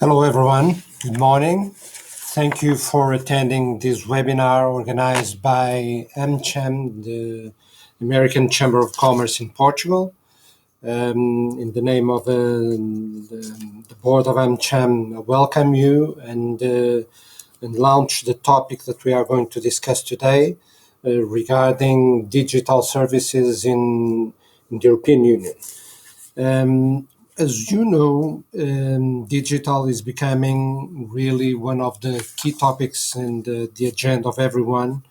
Hello, everyone. Good morning. Thank you for attending this webinar organized by AmCham, the American Chamber of Commerce in Portugal. In the name of the board of AmCham, I welcome you and launch the topic that we are going to discuss today regarding digital services in the European Union. As you know, digital is becoming really one of the key topics in the agenda of everyone,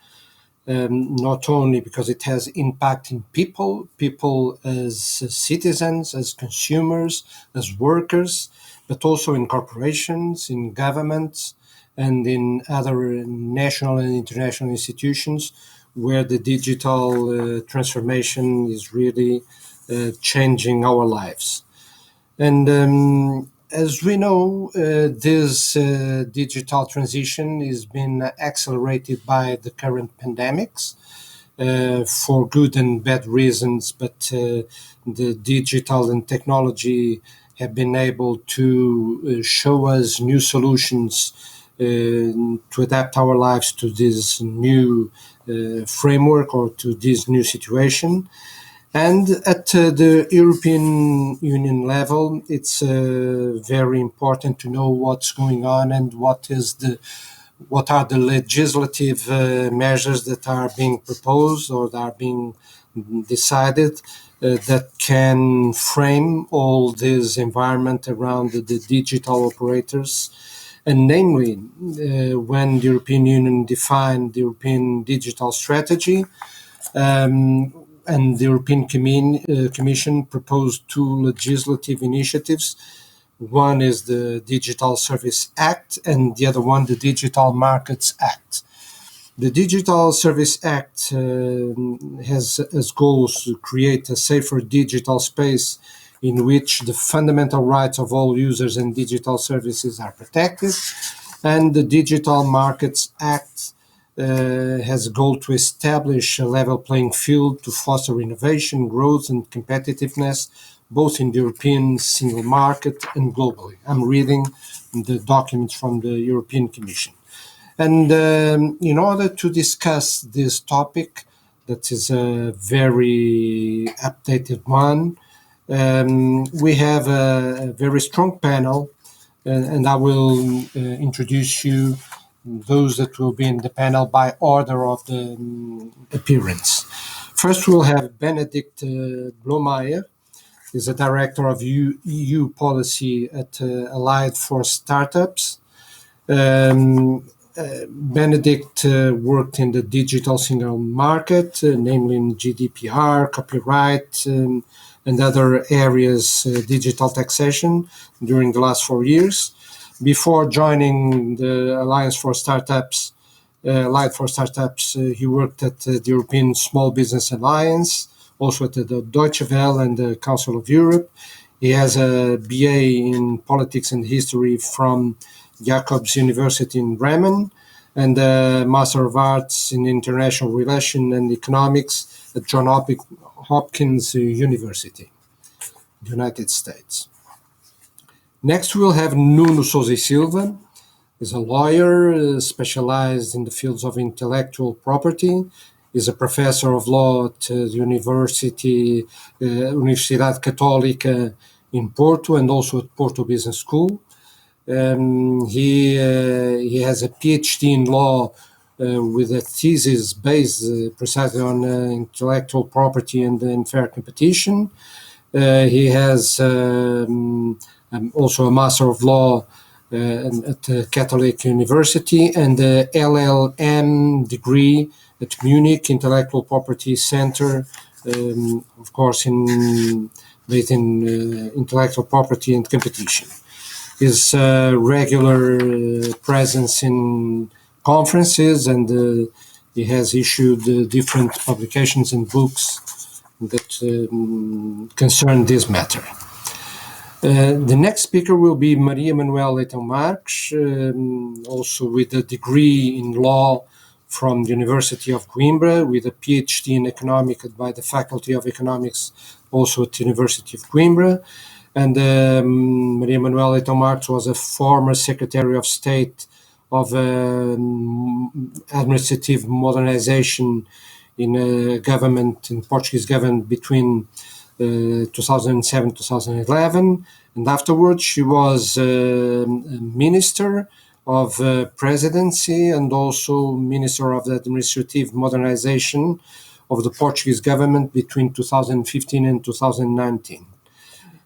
not only because it has impact in people as citizens, as consumers, as workers, but also in corporations, in governments, and in other national and international institutions where the digital transformation is really changing our lives. And as we know, this digital transition is being accelerated by the current pandemics for good and bad reasons, but the digital and technology have been able to show us new solutions to adapt our lives to this new framework or to this new situation. And at the European Union level, it's very important to know what's going on and what are the legislative measures that are being proposed or that are being decided that can frame all this environment around the digital operators. And namely, when the European Union defined the European digital strategy, and the European Commission proposed two legislative initiatives. One is the Digital Service Act, and the other one, the Digital Markets Act. The Digital Service Act has as goals to create a safer digital space in which the fundamental rights of all users and digital services are protected. And the Digital Markets Act has a goal to establish a level playing field to foster innovation, growth, and competitiveness, both in the European single market and globally. I'm reading the documents from the European Commission. And in order to discuss this topic, that is a very updated one, we have a very strong panel, and I will introduce you those that will be in the panel by order of the appearance. First, we'll have Benedict Blomeyer, is a director of EU policy at Allied for Startups. Benedict worked in the digital single market, namely in GDPR, copyright, and other areas, digital taxation, during the last 4 years. Before joining the Alliance for Startups, he worked at the European Small Business Alliance, also at the Deutsche Welle and the Council of Europe. He has a BA in Politics and History from Jacobs University in Bremen and a Master of Arts in International Relations and Economics at Johns Hopkins University, United States. Next, we'll have Nuno Sousa Silva. He's a lawyer specialized in the fields of intellectual property. He's a professor of law at the Universidade Católica in Porto and also at Porto Business School. He has a PhD in law with a thesis based precisely on intellectual property and fair competition. He has also a Master of Law at Catholic University and the LLM degree at Munich Intellectual Property Center, of course, based in intellectual property and competition. His regular presence in conferences, and he has issued different publications and books that concern this matter. The next speaker will be Maria Manuel Leitão Marques, also with a degree in law from the University of Coimbra, with a PhD in economics by the Faculty of Economics, also at the University of Coimbra. And Maria Manuela Leitão Marques was a former Secretary of State of administrative modernization in government, in Portuguese government between 2007 2011, and afterwards she was a Minister of Presidency and also Minister of the Administrative Modernization of the Portuguese government between 2015 and 2019.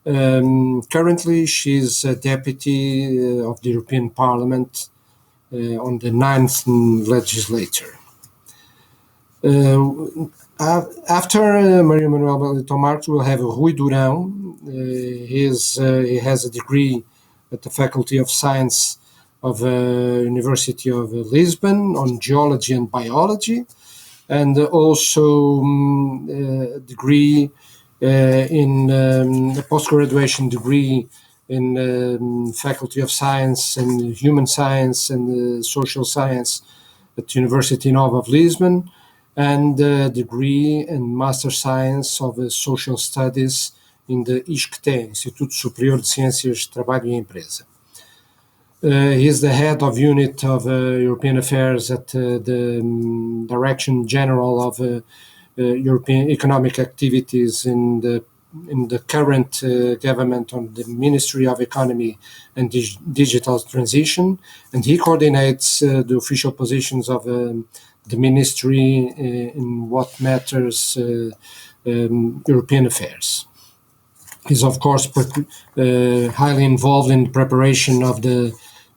Currently, she's a Deputy of the European Parliament on the 9th legislature. After Maria Manuela Leitão Marques, we'll have Rui Durão. He has a degree at the Faculty of Science of University of Lisbon on geology and biology, and also a degree in a post-graduation degree in Faculty of Science and Human Science and Social Science at the University Nova of Lisbon, and a degree in Master Science of Social Studies in the ISCTE, Instituto Superior de Ciências, Trabalho e Empresa. He is the head of unit of European Affairs at the Direction General of European Economic Activities in the current government on the Ministry of Economy and Digital Transition, and he coordinates the official positions of the ministry in what matters European affairs. He's of course highly involved in the preparation of the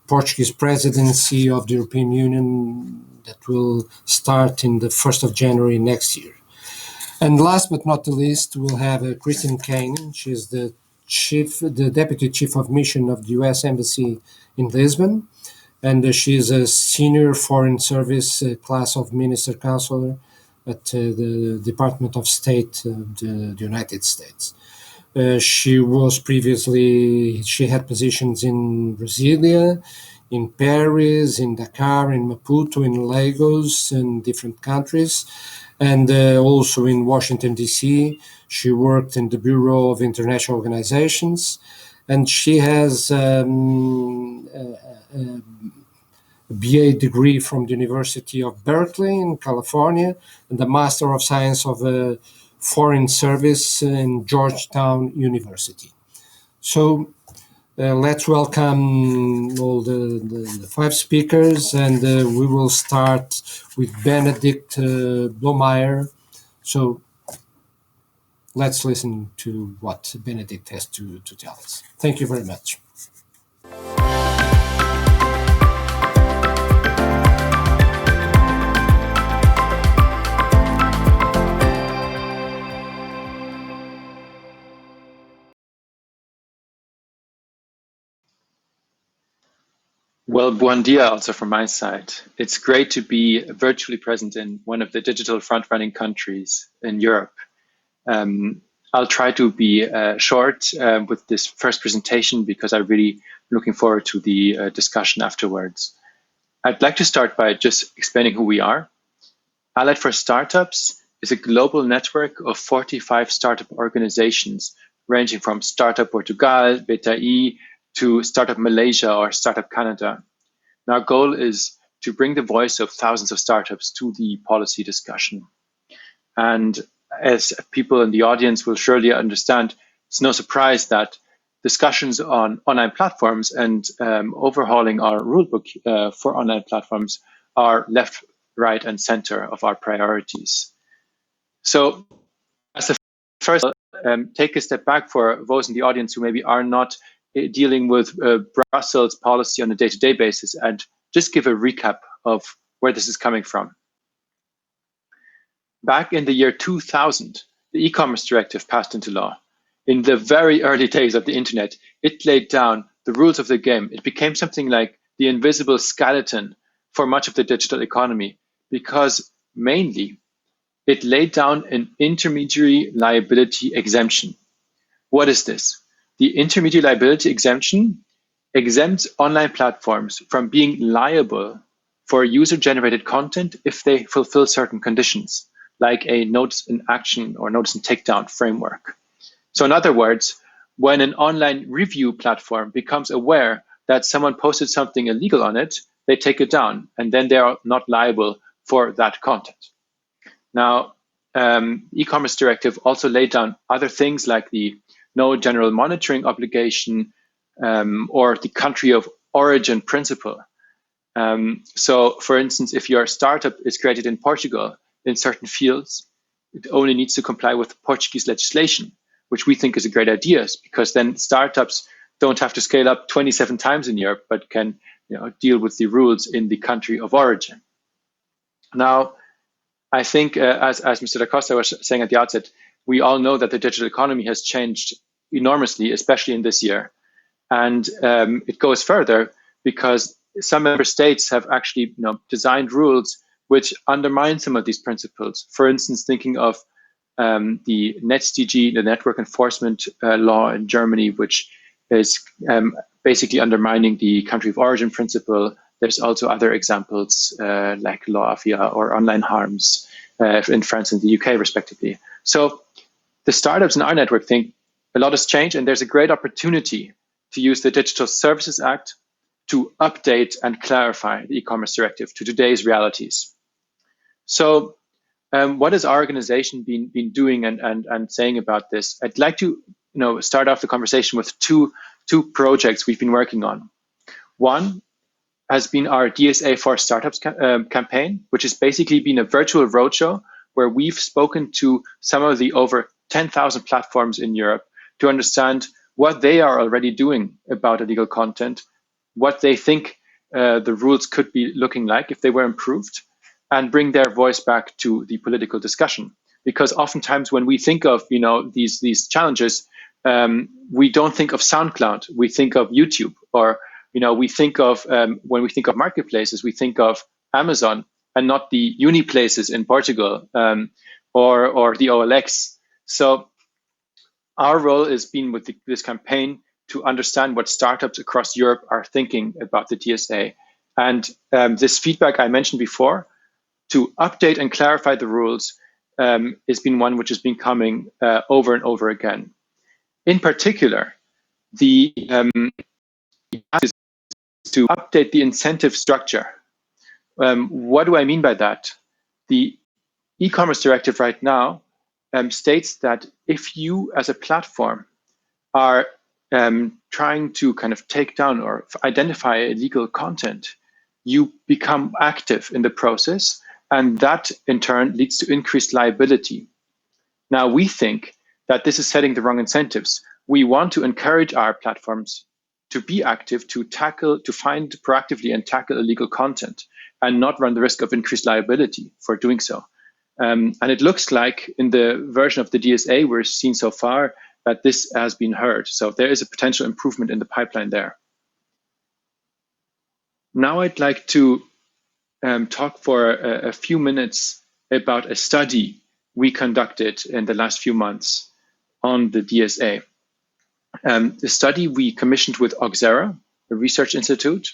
Portuguese presidency of the European Union that will start in the 1st of January next year. And last but not the least, we'll have Kristen Kane. She's the Deputy Chief of Mission of the U.S. Embassy in Lisbon, and she's a Senior Foreign Service Class of Minister Counselor at the Department of State of the United States. She had positions in Brasilia, in Paris, in Dakar, in Maputo, in Lagos, in different countries, and also in Washington, D.C. She worked in the Bureau of International Organizations, and she has a BA degree from the University of Berkeley in California, and a Master of Science of Foreign Service in Georgetown University. So let's welcome all the five speakers, and we will start with Benedict Blomeyer. So let's listen to what Benedict has to tell us. Thank you very much. Well, buon dia also from my side. It's great to be virtually present in one of the digital front-running countries in Europe. I'll try to be short with this first presentation because I'm really looking forward to the discussion afterwards. I'd like to start by just explaining who we are. Allied for Startups is a global network of 45 startup organizations ranging from Startup Portugal, BTI, to Startup Malaysia or Startup Canada. And our goal is to bring the voice of thousands of startups to the policy discussion. And as people in the audience will surely understand, it's no surprise that discussions on online platforms and overhauling our rulebook for online platforms are left, right, and center of our priorities. So as the first, take a step back for those in the audience who maybe are not dealing with Brussels policy on a day-to-day basis, and just give a recap of where this is coming from. Back in the year 2000, the e-commerce directive passed into law. In the very early days of the internet, it laid down the rules of the game. It became something like the invisible skeleton for much of the digital economy, because mainly it laid down an intermediary liability exemption. What is this? The intermediary liability exemption exempts online platforms from being liable for user-generated content if they fulfill certain conditions, like a notice in action or notice and takedown framework. So in other words, when an online review platform becomes aware that someone posted something illegal on it, they take it down, and then they are not liable for that content. Now, e-commerce directive also laid down other things like the no general monitoring obligation or the country of origin principle. So, for instance, if your startup is created in Portugal in certain fields, it only needs to comply with Portuguese legislation, which we think is a great idea, because then startups don't have to scale up 27 times in Europe, but can deal with the rules in the country of origin. Now, I think, as Mr. Da Costa was saying at the outset, we all know that the digital economy has changed enormously, especially in this year. And it goes further because some member states have actually designed rules which undermine some of these principles. For instance, thinking of the NetzDG, the network enforcement law in Germany, which is basically undermining the country of origin principle. There's also other examples like Lawafia or online harms in France and the UK, respectively. So the startups in our network think a lot has changed, and there's a great opportunity to use the Digital Services Act to update and clarify the e-commerce directive to today's realities. So what has our organization been doing and saying about this? I'd like to start off the conversation with two projects we've been working on. One has been our DSA for Startups campaign, which has basically been a virtual roadshow where we've spoken to some of the over 10,000 platforms in Europe to understand what they are already doing about illegal content, what they think the rules could be looking like if they were improved, and bring their voice back to the political discussion. Because oftentimes when we think of these challenges, we don't think of SoundCloud, we think of YouTube, or we think of when we think of marketplaces, we think of Amazon and not the uni places in Portugal or the OLX. So our role has been with this campaign to understand what startups across Europe are thinking about the DSA. And this feedback I mentioned before, to update and clarify the rules, has been one which has been coming over and over again. In particular, the to update the incentive structure. What do I mean by that? The e-commerce directive right now states that if you as a platform are trying to kind of take down or identify illegal content, you become active in the process, and that in turn leads to increased liability. Now, we think that this is setting the wrong incentives. We want to encourage our platforms to be active, to find proactively and tackle illegal content, and not run the risk of increased liability for doing so. And it looks like in the version of the DSA we're seeing so far that this has been heard. So there is a potential improvement in the pipeline there. Now I'd like to talk for a few minutes about a study we conducted in the last few months on the DSA. The study we commissioned with Auxerra, a research institute,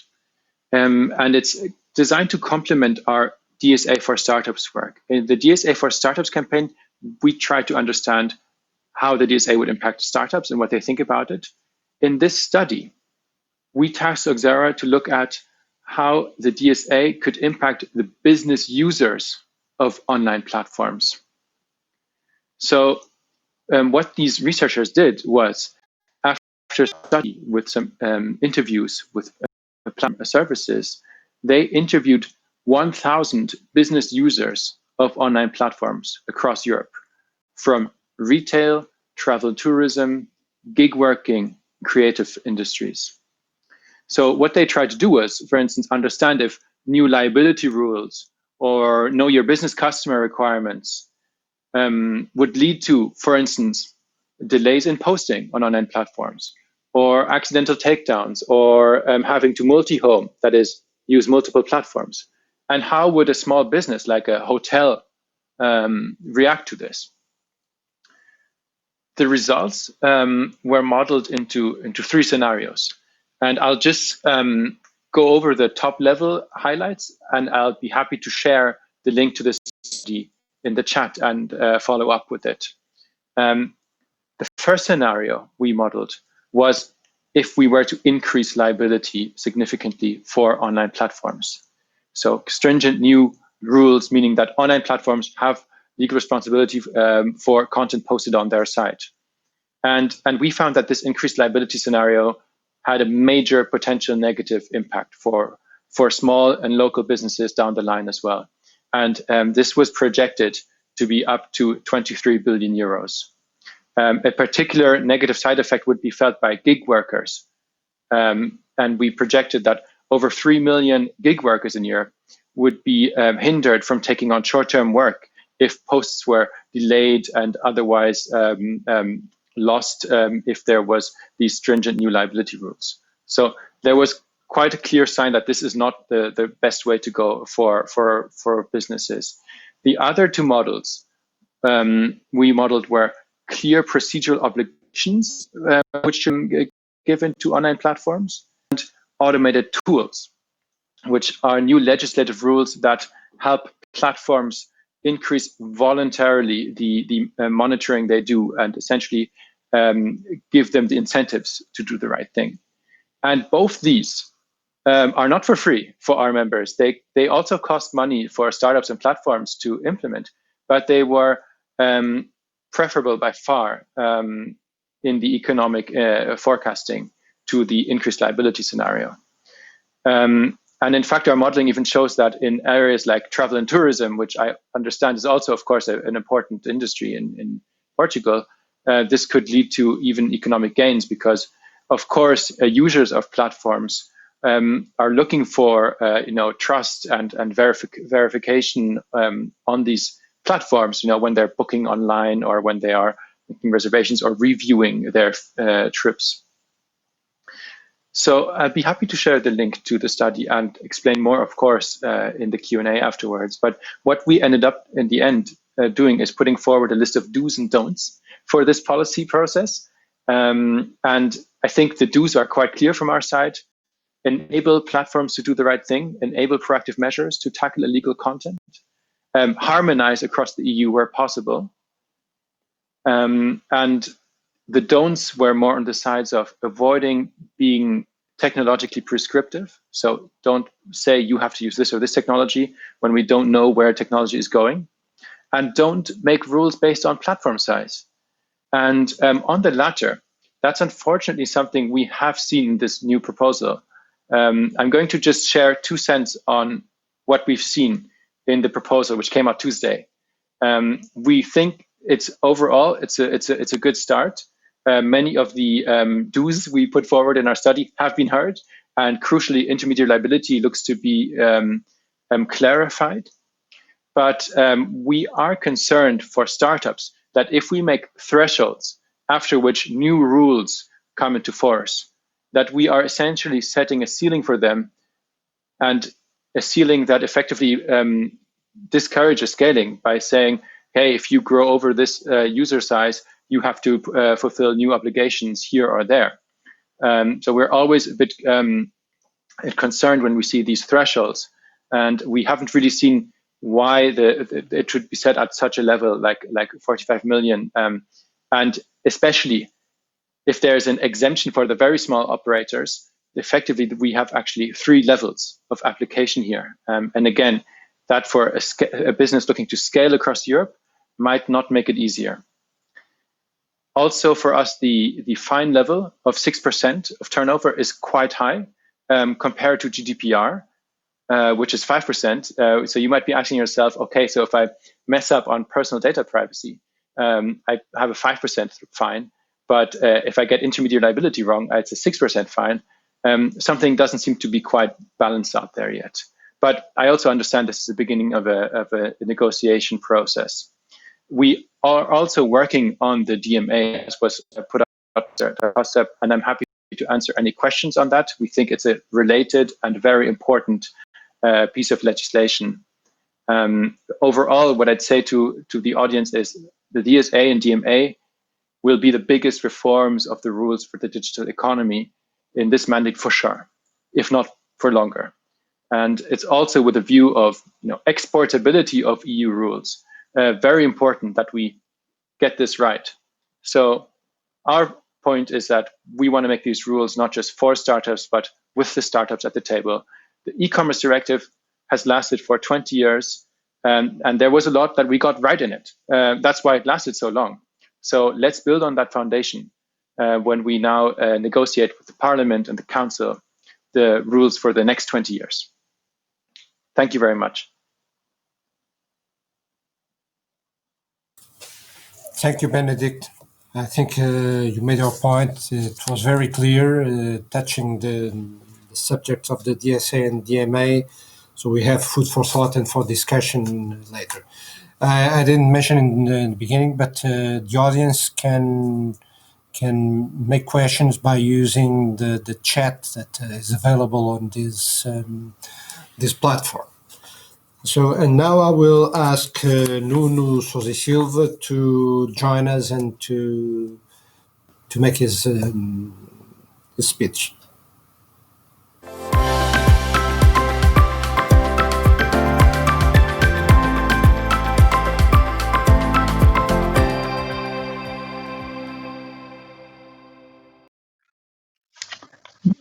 and it's designed to complement our DSA for Startups work. In the DSA for Startups campaign, we try to understand how the DSA would impact startups and what they think about it. In this study, we tasked Auxerra to look at how the DSA could impact the business users of online platforms. So what these researchers did was, after a study with some interviews with platform services, they interviewed 1,000 business users of online platforms across Europe, from retail, travel and tourism, gig working, creative industries. So what they tried to do was, for instance, understand if new liability rules or know your business customer requirements would lead to, for instance, delays in posting on online platforms, or accidental takedowns, or having to multi-home, that is, use multiple platforms. And how would a small business like a hotel react to this? The results were modeled into three scenarios. And I'll just go over the top level highlights, and I'll be happy to share the link to this study in the chat and follow up with it. The first scenario we modeled was if we were to increase liability significantly for online platforms. So stringent new rules, meaning that online platforms have legal responsibility for content posted on their site. And we found that this increased liability scenario had a major potential negative impact for small and local businesses down the line as well. And this was projected to be up to 23 billion euros. A particular negative side effect would be felt by gig workers. And we projected that over 3 million gig workers in Europe would be hindered from taking on short-term work if posts were delayed and otherwise lost if there was these stringent new liability rules. So there was quite a clear sign that this is not the best way to go for businesses. The other two models we modeled were clear procedural obligations, which should be given to online platforms, and automated tools, which are new legislative rules that help platforms increase voluntarily the monitoring they do and essentially give them the incentives to do the right thing. And both these are not for free for our members. They also cost money for startups and platforms to implement, but they were preferable by far in the economic forecasting to the increased liability scenario. And in fact, our modeling even shows that in areas like travel and tourism, which I understand is also, of course, an important industry in Portugal, this could lead to even economic gains because, of course, users of platforms are looking for trust and verification on these platforms, when they're booking online or when they are making reservations or reviewing their trips. So I'd be happy to share the link to the study and explain more, of course, in the Q&A afterwards. But what we ended up in the end doing is putting forward a list of do's and don'ts for this policy process. And I think the do's are quite clear from our side. Enable platforms to do the right thing, enable proactive measures to tackle illegal content, harmonize across the EU where possible. And the don'ts were more on the sides of avoiding being technologically prescriptive. So don't say you have to use this or this technology when we don't know where technology is going. And don't make rules based on platform size. And on the latter, that's unfortunately something we have seen in this new proposal. I'm going to just share 2 cents on what we've seen in the proposal, which came out Tuesday. We think it's a good start. Many of the do's we put forward in our study have been heard, and crucially, intermediary liability looks to be clarified. But we are concerned for startups that if we make thresholds after which new rules come into force, that we are essentially setting a ceiling for them, and a ceiling that effectively discourages scaling by saying, hey, if you grow over this user size, you have to fulfill new obligations here or there. So we're always a bit concerned when we see these thresholds, and we haven't really seen why it should be set at such a level like 45 million. And especially if there's an exemption for the very small operators, effectively we have actually 3 levels of application here. And again, that for a business looking to scale across Europe might not make it easier. Also for us, the fine level of 6% of turnover is quite high compared to GDPR, which is 5%. So you might be asking yourself, okay, so if I mess up on personal data privacy, I have a 5% fine. But if I get intermediary liability wrong, it's a 6% fine. Something doesn't seem to be quite balanced out there yet. But I also understand this is the beginning of a negotiation process. We are also working on the DMA, as was put up there, and I'm happy to answer any questions on that. We think it's a related and very important piece of legislation. Overall, what I'd say to the audience is the DSA and DMA will be the biggest reforms of the rules for the digital economy in this mandate for sure, if not for longer. And it's also with a view of exportability of EU rules. Very important that we get this right. So Our point is that we want to make these rules not just for startups, but with the startups at the table. The e-commerce directive has lasted for 20 years, and there was a lot that we got right in it. That's why it lasted so long. So let's build on that foundation when we now negotiate with the Parliament and the Council the rules for the next 20 years. Thank you very much. Thank you, Benedict. I think you made your point. It was very clear, touching the subjects of the Dsci and DMA. So we have food for thought and for discussion later. I didn't mention in the beginning, but the audience can make questions by using the chat that is available on this platform. So, and now I will ask Nuno Sousa Silva to join us and to make his speech.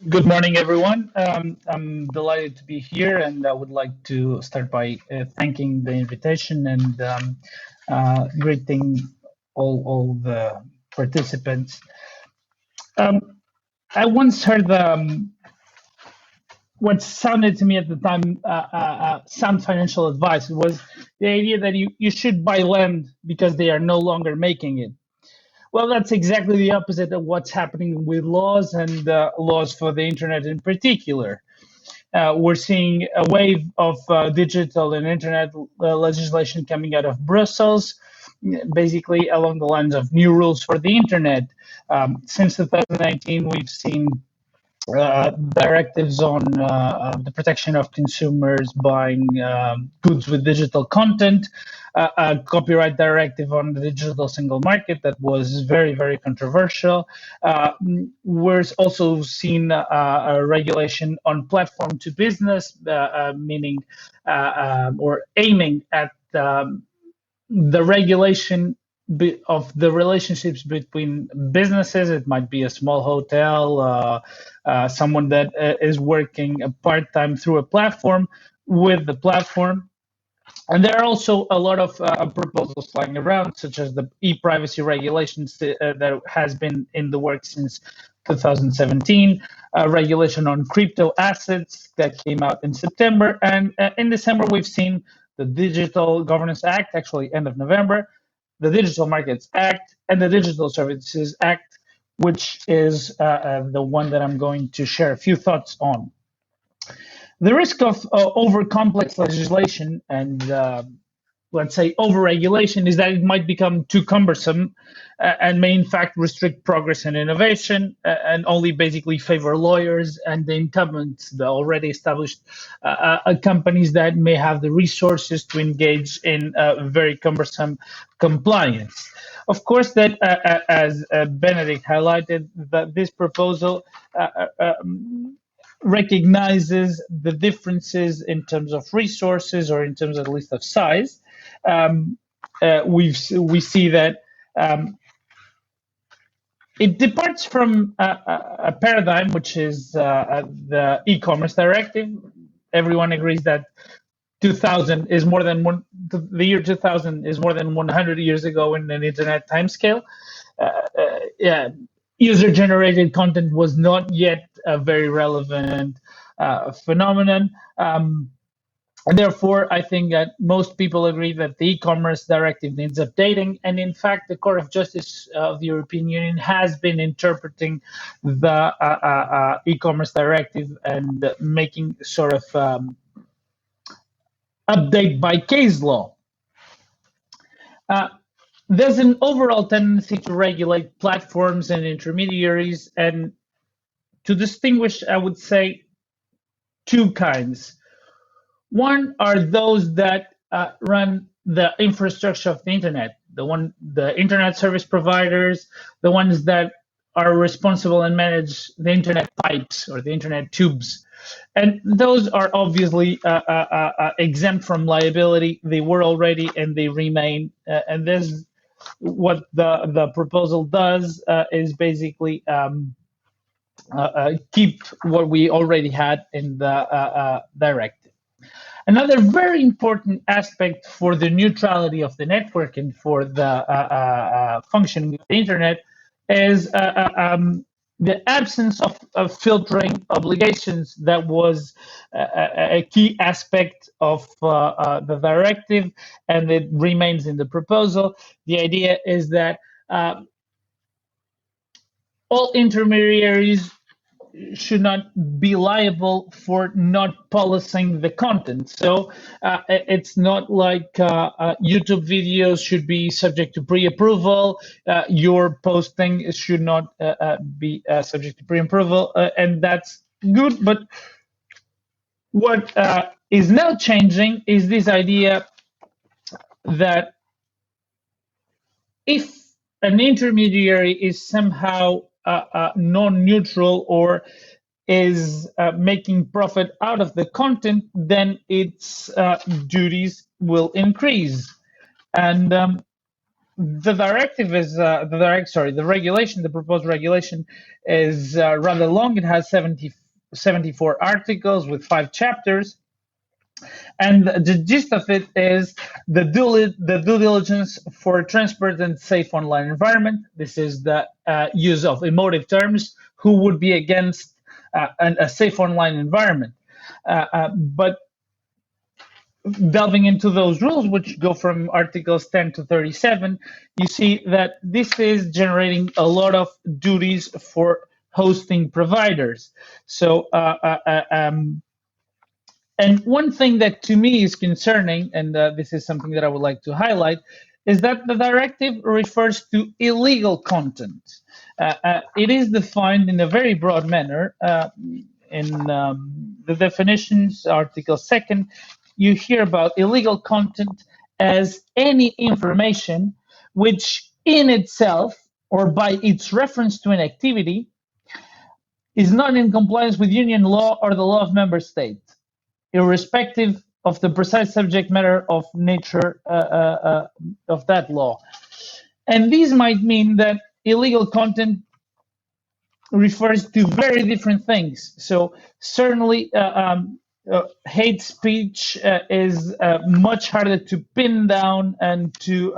Good morning, everyone. I'm delighted to be here, and I would like to start by thanking the invitation and greeting all the participants. I once heard what sounded to me at the time sound financial advice. It was the idea that you should buy land because they are no longer making it. Well, that's exactly the opposite of what's happening with laws and laws for the internet in particular. We're seeing a wave of digital and internet legislation coming out of Brussels, basically along the lines of new rules for the internet. Since 2019, we've seen directives on the protection of consumers buying goods with digital content, a copyright directive on the digital single market that was very, very controversial. We're also seeing a regulation on platform to business, meaning or aiming at the regulation of the relationships between businesses. It might be a small hotel, someone that is working part-time through a platform with the platform. And there are also a lot of proposals flying around, such as the e-privacy regulations that has been in the works since 2017, regulation on crypto assets that came out in September. And in December, we've seen the Digital Governance Act, actually end of November, the Digital Markets Act, and the Digital Services Act, which is the one that I'm going to share a few thoughts on. The risk of over-complex legislation and, let's say, over-regulation is that it might become too cumbersome and may, in fact, restrict progress and innovation and only basically favor lawyers and the incumbents, the already established companies that may have the resources to engage in very cumbersome compliance. Of course, that as Benedict highlighted, that this proposal recognizes the differences in terms of resources or in terms at least of size. We see that it departs from a paradigm, which is the e-commerce directive. Everyone agrees that 2000 is more than the year 2000 is more than 100 years ago in an internet timescale. User-generated content was not yet a very relevant phenomenon. And therefore, I think that most people agree that the e-commerce directive needs updating. And in fact, the Court of Justice of the European Union has been interpreting the e-commerce directive and making sort of update by case law. There's an overall tendency to regulate platforms and intermediaries, and to distinguish, I would say, two kinds. One are those that run the infrastructure of the internet, the internet service providers, the ones that are responsible and manage the internet pipes or the internet tubes. And those are obviously exempt from liability. They were already and they remain. And there's what the proposal does is basically keep what we already had in the directive. Another very important aspect for the neutrality of the network and for the functioning of the internet is the absence of filtering obligations. That was a key aspect of the directive, and it remains in the proposal. The idea is that all intermediaries should not be liable for not policing the content. So it's not like YouTube videos should be subject to pre-approval. Your posting should not be subject to pre-approval, and that's good. But what is now changing is this idea that if an intermediary is somehow non-neutral or is making profit out of the content, then its duties will increase. And the directive is the regulation, the proposed regulation is rather long. It has 74 articles with 5 chapters. And the gist of it is the due diligence for a transparent and safe online environment. This is the use of emotive terms. Who would be against a safe online environment? But delving into those rules, which go from articles 10 to 37, you see that this is generating a lot of duties for hosting providers. So, and one thing that to me is concerning, and this is something that I would like to highlight, is that the directive refers to illegal content. It is defined in a very broad manner. In the definitions, Article 2nd, you hear about illegal content as any information which in itself or by its reference to an activity is not in compliance with union law or the law of member states, irrespective of the precise subject matter of nature of that law. And these might mean that illegal content refers to very different things. So certainly hate speech is much harder to pin down and to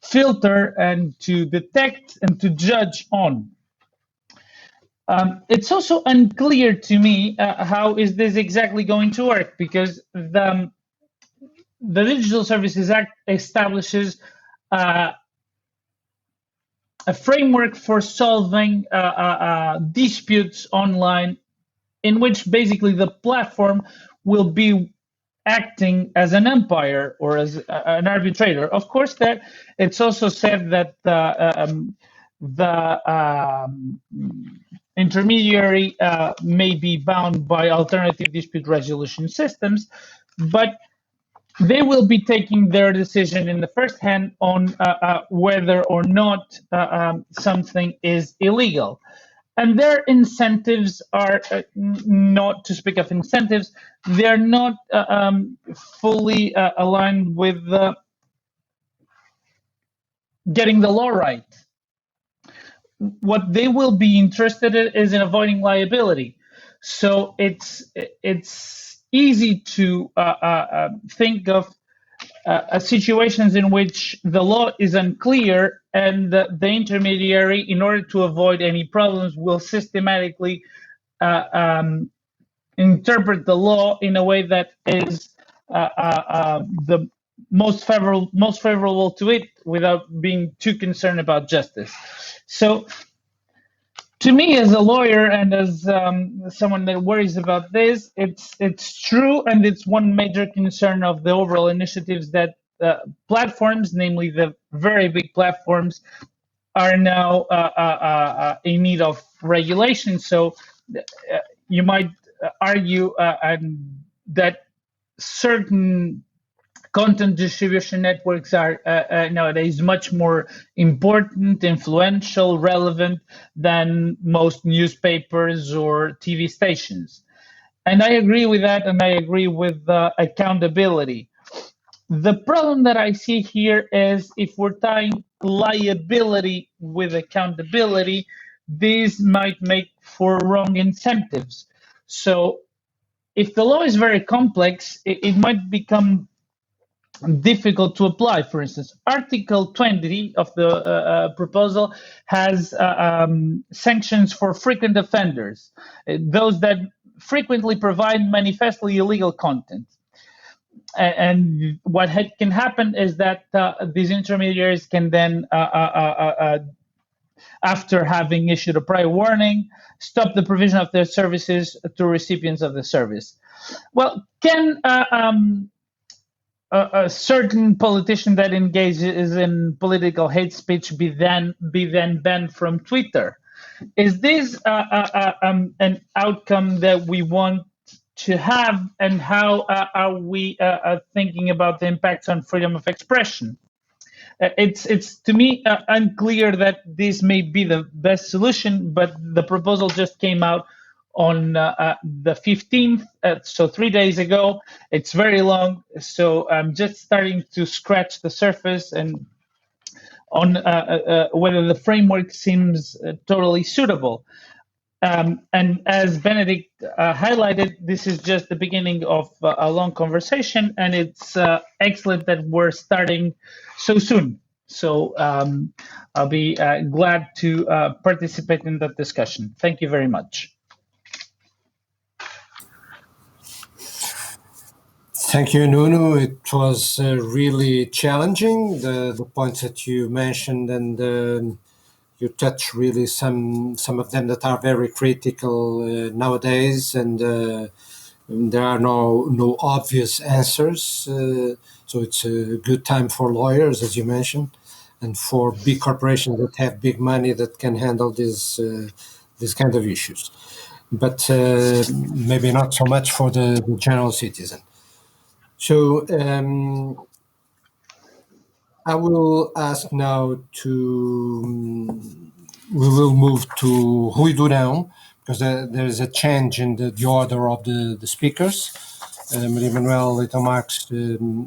filter and to detect and to judge on. It's also unclear to me how is this exactly going to work, because the Digital Services Act establishes a framework for solving disputes online, in which basically the platform will be acting as an umpire or as an arbitrator. Of course, that it's also said that the intermediary may be bound by alternative dispute resolution systems, but they will be taking their decision in the first hand on whether or not something is illegal. And their incentives are not, to speak of incentives, they're not fully aligned with getting the law right. What they will be interested in is in avoiding liability. So it's easy to think of situations in which the law is unclear and the intermediary, in order to avoid any problems, will systematically interpret the law in a way that is the most favorable to it, without being too concerned about justice. So, to me, as a lawyer and as someone that worries about this, it's true, and it's one major concern of the overall initiatives that platforms, namely the very big platforms, are now in need of regulation. So you might argue that certain content distribution networks are nowadays much more important, influential, relevant than most newspapers or TV stations. And I agree with that, and I agree with accountability. The problem that I see here is if we're tying liability with accountability, these might make for wrong incentives. So if the law is very complex, it might become difficult to apply. For instance, Article 20 of the proposal has sanctions for frequent offenders, those that frequently provide manifestly illegal content. And what can happen is that these intermediaries can then, after having issued a prior warning, stop the provision of their services to recipients of the service. Well, can a certain politician that engages in political hate speech be then banned from Twitter? Is this an outcome that we want to have, and how are we thinking about the impacts on freedom of expression? It's to me unclear that this may be the best solution, but the proposal just came out on the 15th, so 3 days ago. It's very long, so I'm just starting to scratch the surface and on whether the framework seems totally suitable. And as Benedict highlighted, this is just the beginning of a long conversation, and it's excellent that we're starting so soon. So I'll be glad to participate in that discussion. Thank you very much. Thank you, Nuno. It was really challenging, the points that you mentioned, and you touch really some of them that are very critical nowadays, and there are no obvious answers. So it's a good time for lawyers, as you mentioned, and for big corporations that have big money that can handle these kind of issues. But maybe not so much for the general citizen. So I will ask now we will move to Rui Durão, because there is a change in the order of the speakers. Maria Manuel Leitão Marques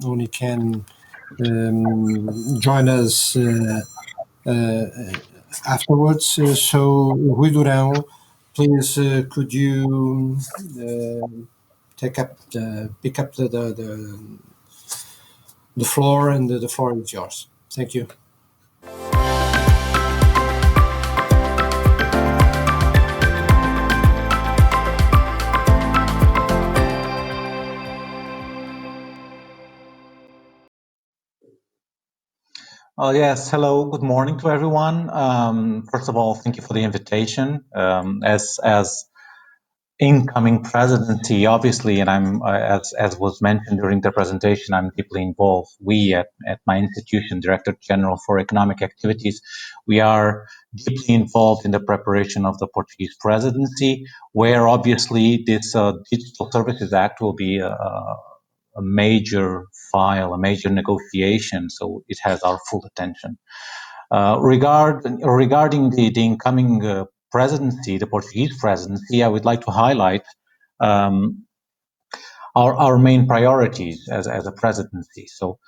only can join us afterwards. So Rui Durão, please could you pick up the floor, and the floor is yours. Thank you. Yes, hello, good morning to everyone. First of all, thank you for the invitation. As incoming presidency, obviously, and I'm as was mentioned during the presentation, I'm deeply involved. We at my institution, Director General for Economic Activities, we are deeply involved in the preparation of the Portuguese presidency, where obviously this Digital Services Act will be a major file, a major negotiation, so it has our full attention. Regarding the incoming presidency, the Portuguese presidency, I would like to highlight our main priorities as a presidency. So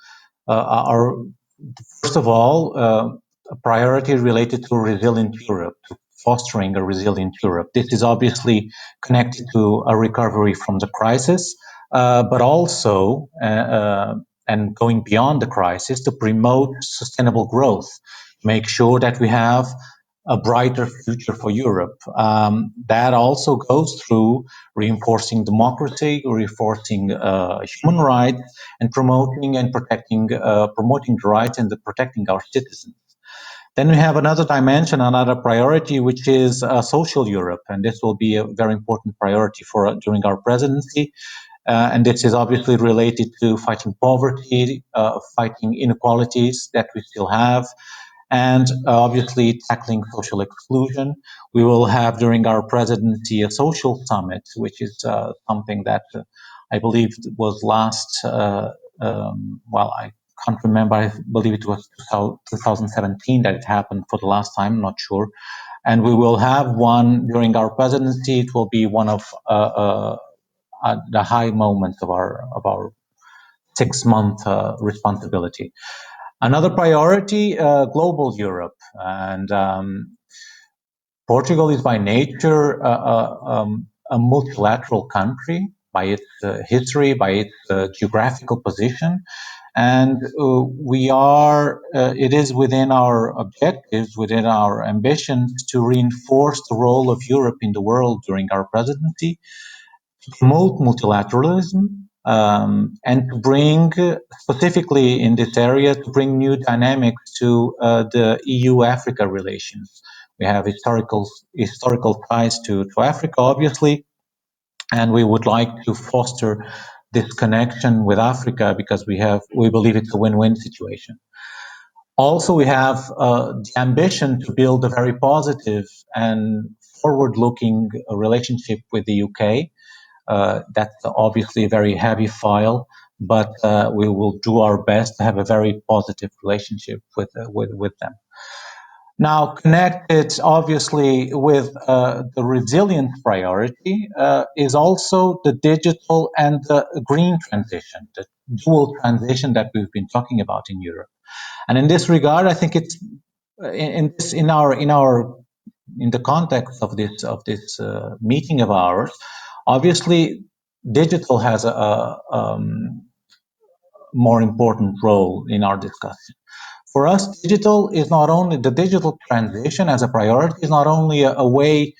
first of all, a priority related to resilient Europe, to fostering a resilient Europe. This is obviously connected to a recovery from the crisis, but also, and going beyond the crisis, to promote sustainable growth, make sure that we have a brighter future for Europe. That also goes through reinforcing democracy, reinforcing human rights, and promoting and protecting the rights and protecting our citizens. Then we have another dimension, another priority, which is social Europe, and this will be a very important priority for during our presidency. And this is obviously related to fighting poverty, fighting inequalities that we still have, and obviously tackling social exclusion. We will have during our presidency a social summit, which is something that I believe was last, I can't remember, I believe it was 2017 that it happened for the last time, I'm not sure. And we will have one during our presidency. It will be one of the high moments of our 6-month responsibility. Another priority, global Europe. And Portugal is by nature a multilateral country by its history, by its geographical position. And it is within our objectives, within our ambitions to reinforce the role of Europe in the world during our presidency, to promote multilateralism, and to bring, specifically in this area, to bring new dynamics to the EU-Africa relations. We have historical ties to Africa, obviously, and we would like to foster this connection with Africa because we believe it's a win-win situation. Also, we have the ambition to build a very positive and forward-looking relationship with the UK. That's obviously a very heavy file, but we will do our best to have a very positive relationship with them. Now, connected obviously with the resilience priority is also the digital and the green transition, the dual transition that we've been talking about in Europe. And in this regard, I think it's in the context of this meeting of ours, obviously digital has a more important role in our discussion. For us, the digital transition as a priority is not only a way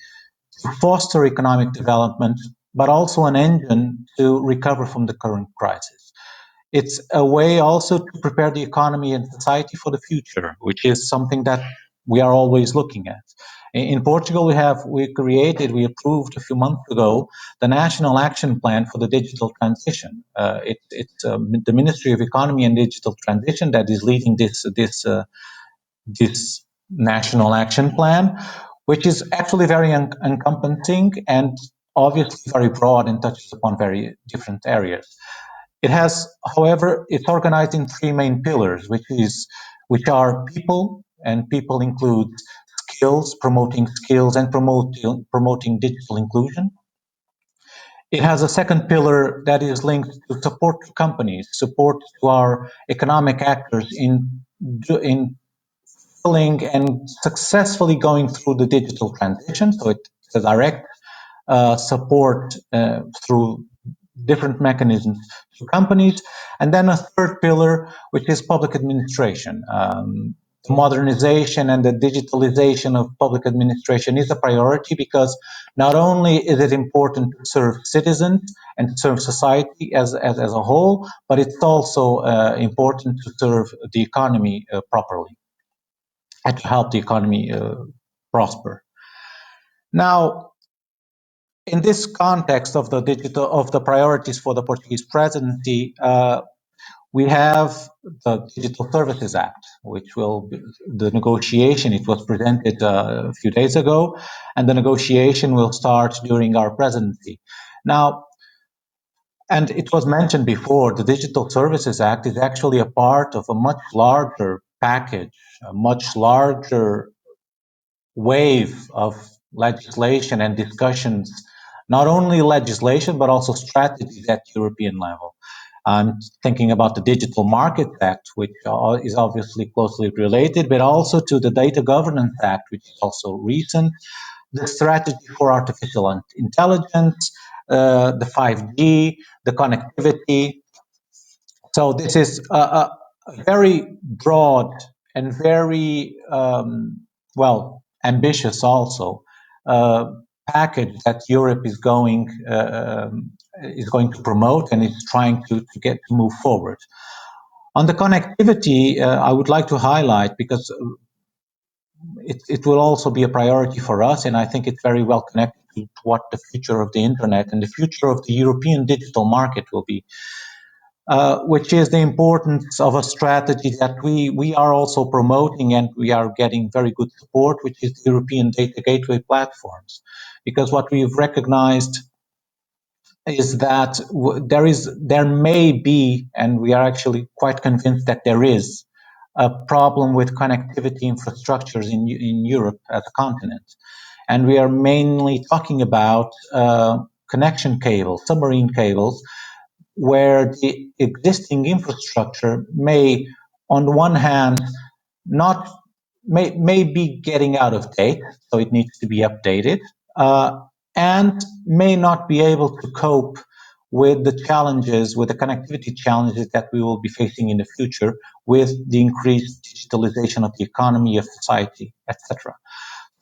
to foster economic development, but also an engine to recover from the current crisis. It's a way also to prepare the economy and society for the future, which is something that we are always looking at. In Portugal, we approved a few months ago the National Action Plan for the Digital Transition. It's the Ministry of Economy and Digital Transition that is leading this National Action Plan, which is actually very encompassing and obviously very broad and touches upon very different areas. It's organized in 3 main pillars, which are people, and people include promoting skills and promoting digital inclusion. It has a second pillar that is linked to support to companies, support to our economic actors in fulfilling and successfully going through the digital transition. So it's a direct support through different mechanisms to companies. And then a third pillar, which is public administration. The modernization and the digitalization of public administration is a priority because not only is it important to serve citizens and to serve society as a whole, but it's also important to serve the economy properly and to help the economy prosper. Now, in this context of the priorities for the Portuguese presidency, we have the Digital Services Act, which the negotiation, it was presented a few days ago, and the negotiation will start during our presidency. Now, and it was mentioned before, the Digital Services Act is actually a part of a much larger package, a much larger wave of legislation and discussions, not only legislation, but also strategies at European level. I'm thinking about the Digital Markets Act, which is obviously closely related, but also to the Data Governance Act, which is also recent, the strategy for artificial intelligence, the 5G, the connectivity. So this is a very broad and very, ambitious also package that Europe is going to promote and is trying to move forward. On the connectivity, I would like to highlight, because it will also be a priority for us, and I think it's very well connected to what the future of the internet and the future of the European digital market will be, which is the importance of a strategy that we are also promoting, and we are getting very good support, which is the European data gateway platforms. Because what we've recognized is that there may be, and we are actually quite convinced that there is, a problem with connectivity infrastructures in Europe as a continent. And we are mainly talking about connection cables, submarine cables, where the existing infrastructure may, on the one hand, not may be getting out of date, so it needs to be updated, and may not be able to cope with the challenges, with the connectivity challenges that we will be facing in the future with the increased digitalization of the economy, of society, etc.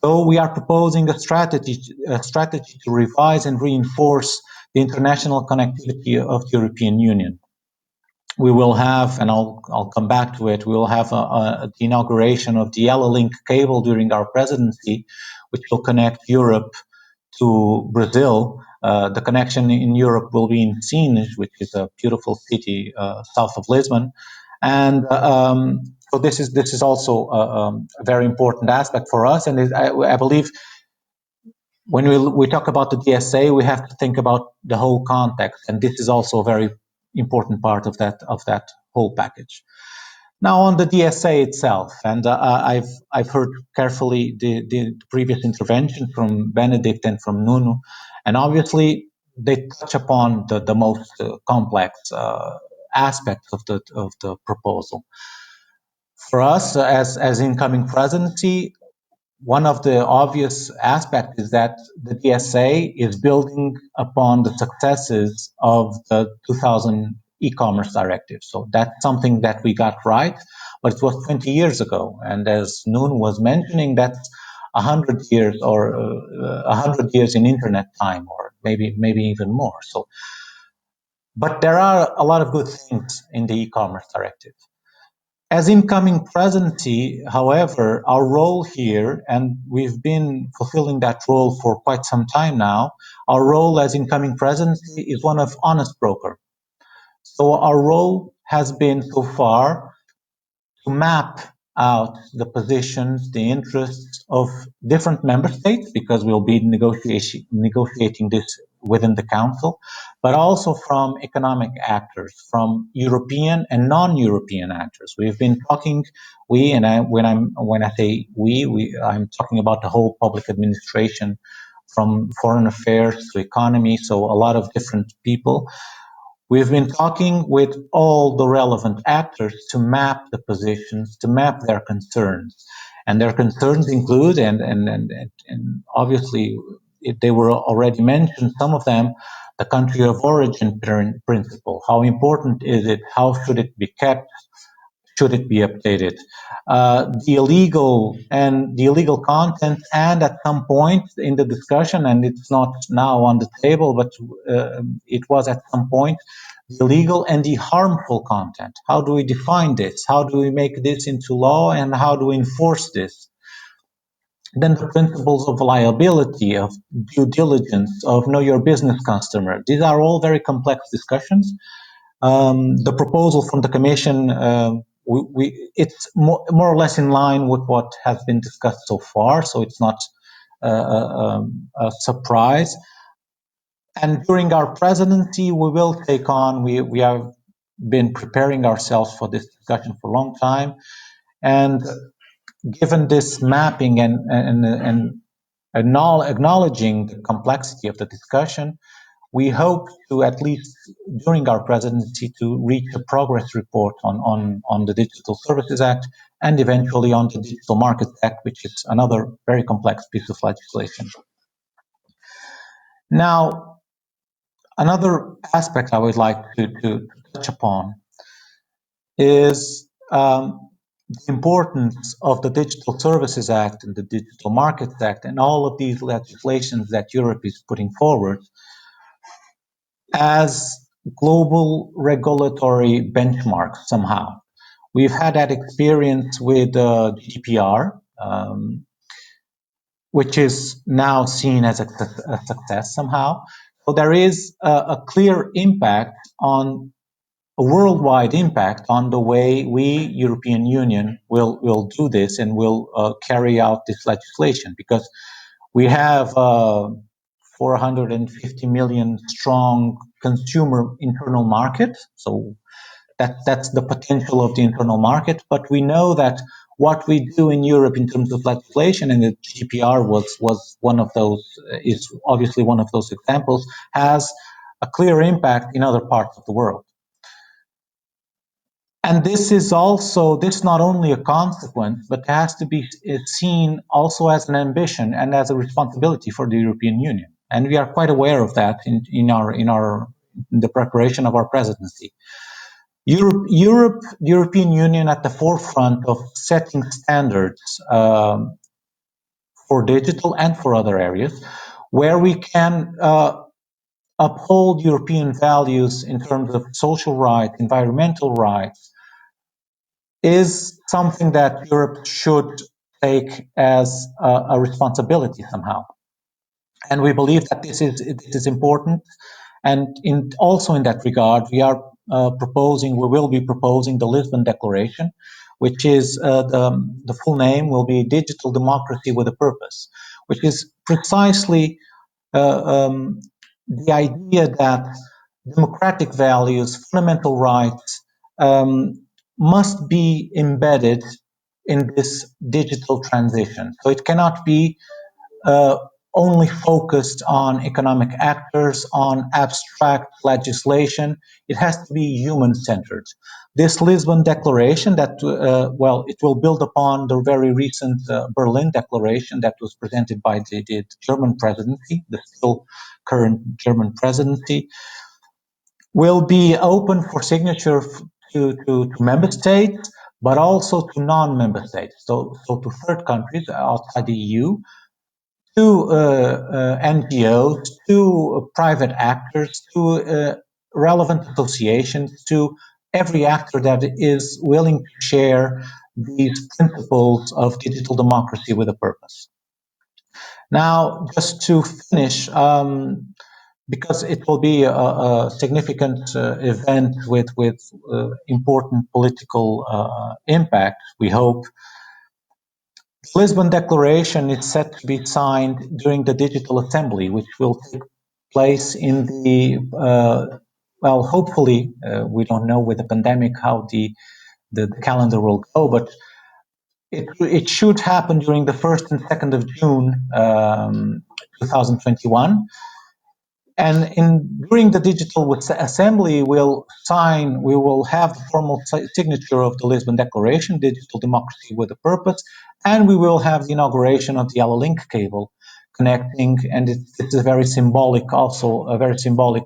So we are proposing a strategy to revise and reinforce the international connectivity of the European Union. We will have, and I'll come back to it, we will have the inauguration of the Yellow Link cable during our presidency, which will connect Europe to Brazil. The connection in Europe will be in Sines, which is a beautiful city south of Lisbon. And so this is also a very important aspect for us. And I believe when we talk about the DSA, we have to think about the whole context, and this is also a very important part of that whole package. Now on the DSA itself, and I've heard carefully the previous intervention from Benedict and from Nuno, and obviously they touch upon the most complex aspects of the proposal. For us, as incoming presidency, one of the obvious aspects is that the DSA is building upon the successes of the 2000 e-commerce directive. So that's something that we got right, but it was 20 years ago. And as Noon was mentioning, that's 100 years or 100 years in internet time, or maybe even more. So, but there are a lot of good things in the e-commerce directive. As incoming presidency, however, our role here, and we've been fulfilling that role for quite some time now, our role as incoming presidency is one of honest broker. So our role has been so far to map out the positions, the interests of different member states, because we'll be negotiating this within the council, but also from economic actors, from European and non-European actors. We've been talking, when I say we, I'm talking about the whole public administration, from foreign affairs to economy, so a lot of different people. We've been talking with all the relevant actors to map the positions, to map their concerns. And their concerns include, and obviously they were already mentioned, some of them, the country of origin principle. How important is it? How should it be kept? Should it be updated? The illegal content, and at some point in the discussion, and it's not now on the table, but it was at some point, the illegal and the harmful content. How do we define this? How do we make this into law, and how do we enforce this? Then the principles of liability, of due diligence, of know your business customer. These are all very complex discussions. The proposal from the Commission, it's more or less in line with what has been discussed so far, so it's not a surprise. And during our presidency, we will take on, we have been preparing ourselves for this discussion for a long time, and given this mapping and acknowledging the complexity of the discussion, we hope to, at least during our presidency, to reach a progress report on the Digital Services Act, and eventually on the Digital Markets Act, which is another very complex piece of legislation. Now, another aspect I would like to touch upon is the importance of the Digital Services Act and the Digital Markets Act and all of these legislations that Europe is putting forward as global regulatory benchmarks somehow. We've had that experience with GDPR, which is now seen as a success somehow. So there is a clear impact on a worldwide impact on the way we, European Union, will do this and will carry out this legislation, because we have 450 million strong consumer internal market. So that's the potential of the internal market. But we know that what we do in Europe in terms of legislation, and the GDPR was one of those, is obviously one of those examples, has a clear impact in other parts of the world. And this is not only a consequence, but has to be seen also as an ambition and as a responsibility for the European Union. And we are quite aware of that in the preparation of our presidency. The European Union at the forefront of setting standards for digital and for other areas, where we can uphold European values in terms of social rights, environmental rights, is something that Europe should take as a responsibility somehow. And we believe that this is important. And also in that regard, we will be proposing the Lisbon Declaration, which is the full name will be Digital Democracy with a Purpose, which is precisely the idea that democratic values, fundamental rights, must be embedded in this digital transition. So it cannot be only focused on economic actors, on abstract legislation. It has to be human-centered. This Lisbon Declaration it will build upon the very recent Berlin Declaration that was presented by the German presidency, the still current German presidency, will be open for signature to member states, but also to non-member states, so to third countries outside the EU, to NGOs, to private actors, to relevant associations, to every actor that is willing to share these principles of digital democracy with a purpose. Now, just to finish, because it will be a significant event with important political impact, we hope. The Lisbon Declaration is set to be signed during the Digital Assembly, which will take place in hopefully, we don't know with the pandemic how the calendar will go, but it should happen during the 1st and 2nd of June 2021. And during the Digital Assembly, we will have the formal signature of the Lisbon Declaration, Digital Democracy with a Purpose, and we will have the inauguration of the Yellow Link cable connecting, and it's a very symbolic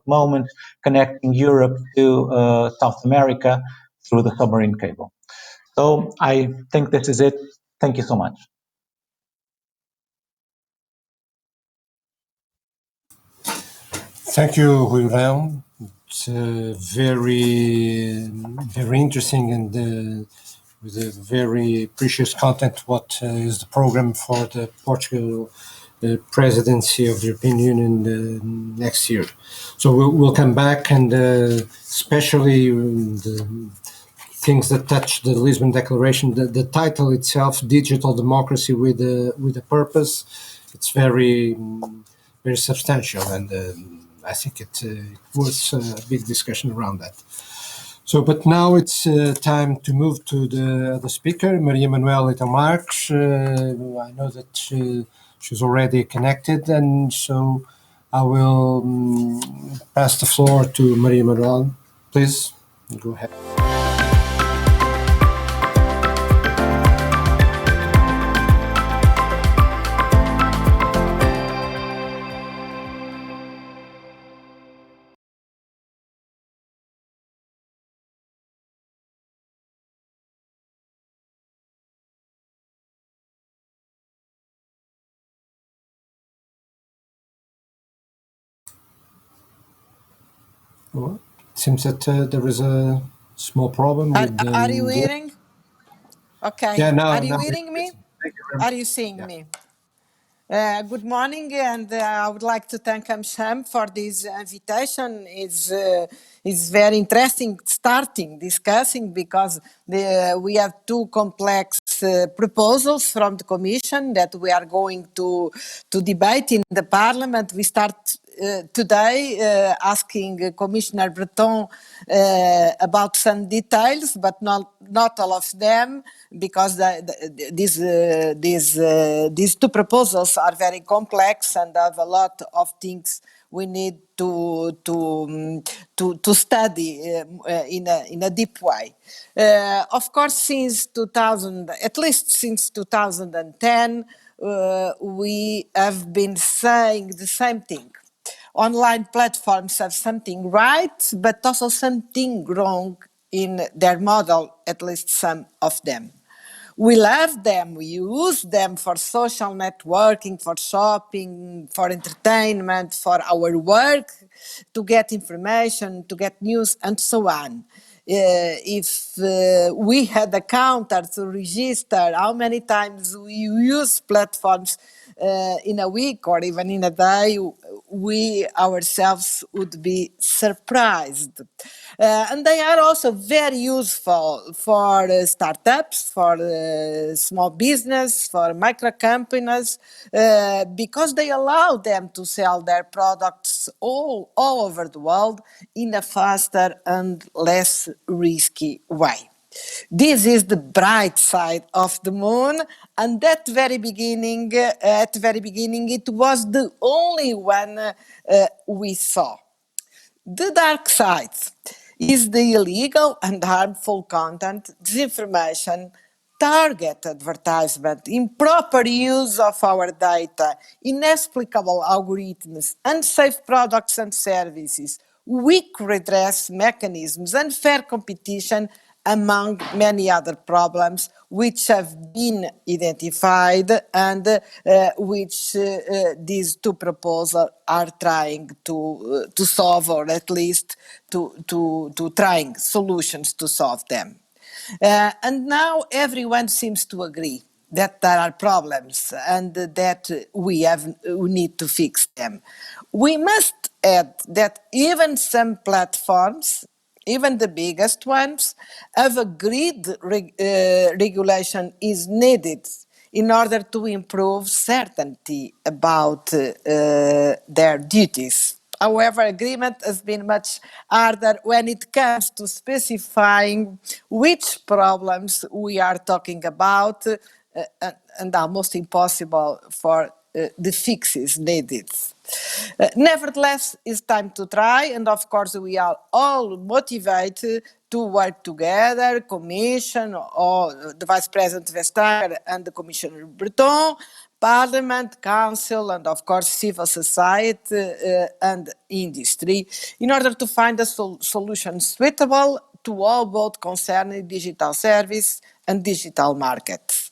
moment, connecting Europe to South America through the submarine cable. So I think this is it. Thank you so much. Thank you, Rui. It's very, very interesting and with a very precious content. What is the program for the Portugal presidency of the European Union next year? So we'll come back, and especially the things that touch the Lisbon Declaration. The title itself, "Digital Democracy with a Purpose," it's very, very substantial, and I think it was a big discussion around that. So, but now it's time to move to the other speaker, Maria Manuela Marques. I know that she's already connected, and so I will pass the floor to Maria Manuela. Please, go ahead. Well, it seems that there is a small problem with the... Are you hearing? Okay. Yeah, now, are you hearing me? Are you seeing me? Good morning, and I would like to thank AmCham for this invitation. It's very interesting discussing, because we have two complex proposals from the Commission that we are going to debate in the Parliament. We start today asking Commissioner Breton about some details, but not all of them, because these two proposals are very complex and have a lot of things we need to study in a deep way. Of course, since 2000, at least since 2010, we have been saying the same thing. Online platforms have something right, but also something wrong in their model, at least some of them. We love them, we use them for social networking, for shopping, for entertainment, for our work, to get information, to get news, and so on. If we had a counter to register how many times we use platforms in a week or even in a day, we ourselves would be surprised. And they are also very useful for startups, for small business, for micro companies, because they allow them to sell their products all over the world in a faster and less risky way. This is the bright side of the moon, and at the very beginning, it was the only one we saw. The dark side is the illegal and harmful content, disinformation, target advertisement, improper use of our data, inexplicable algorithms, unsafe products and services, weak redress mechanisms, unfair competition, among many other problems which have been identified and which these two proposals are trying to solve, or at least to trying solutions to solve them. And now everyone seems to agree that there are problems and that we need to fix them. We must add that even some platforms, even the biggest ones, have agreed regulation is needed in order to improve certainty about their duties. However, agreement has been much harder when it comes to specifying which problems we are talking about, and almost impossible for the fixes needed. Nevertheless, it's time to try, and of course we are all motivated to work together, Commission, or the Vice President Vestager and the Commissioner Breton, Parliament, Council, and of course civil society and industry, in order to find a solution suitable to all both concerning digital service and digital markets.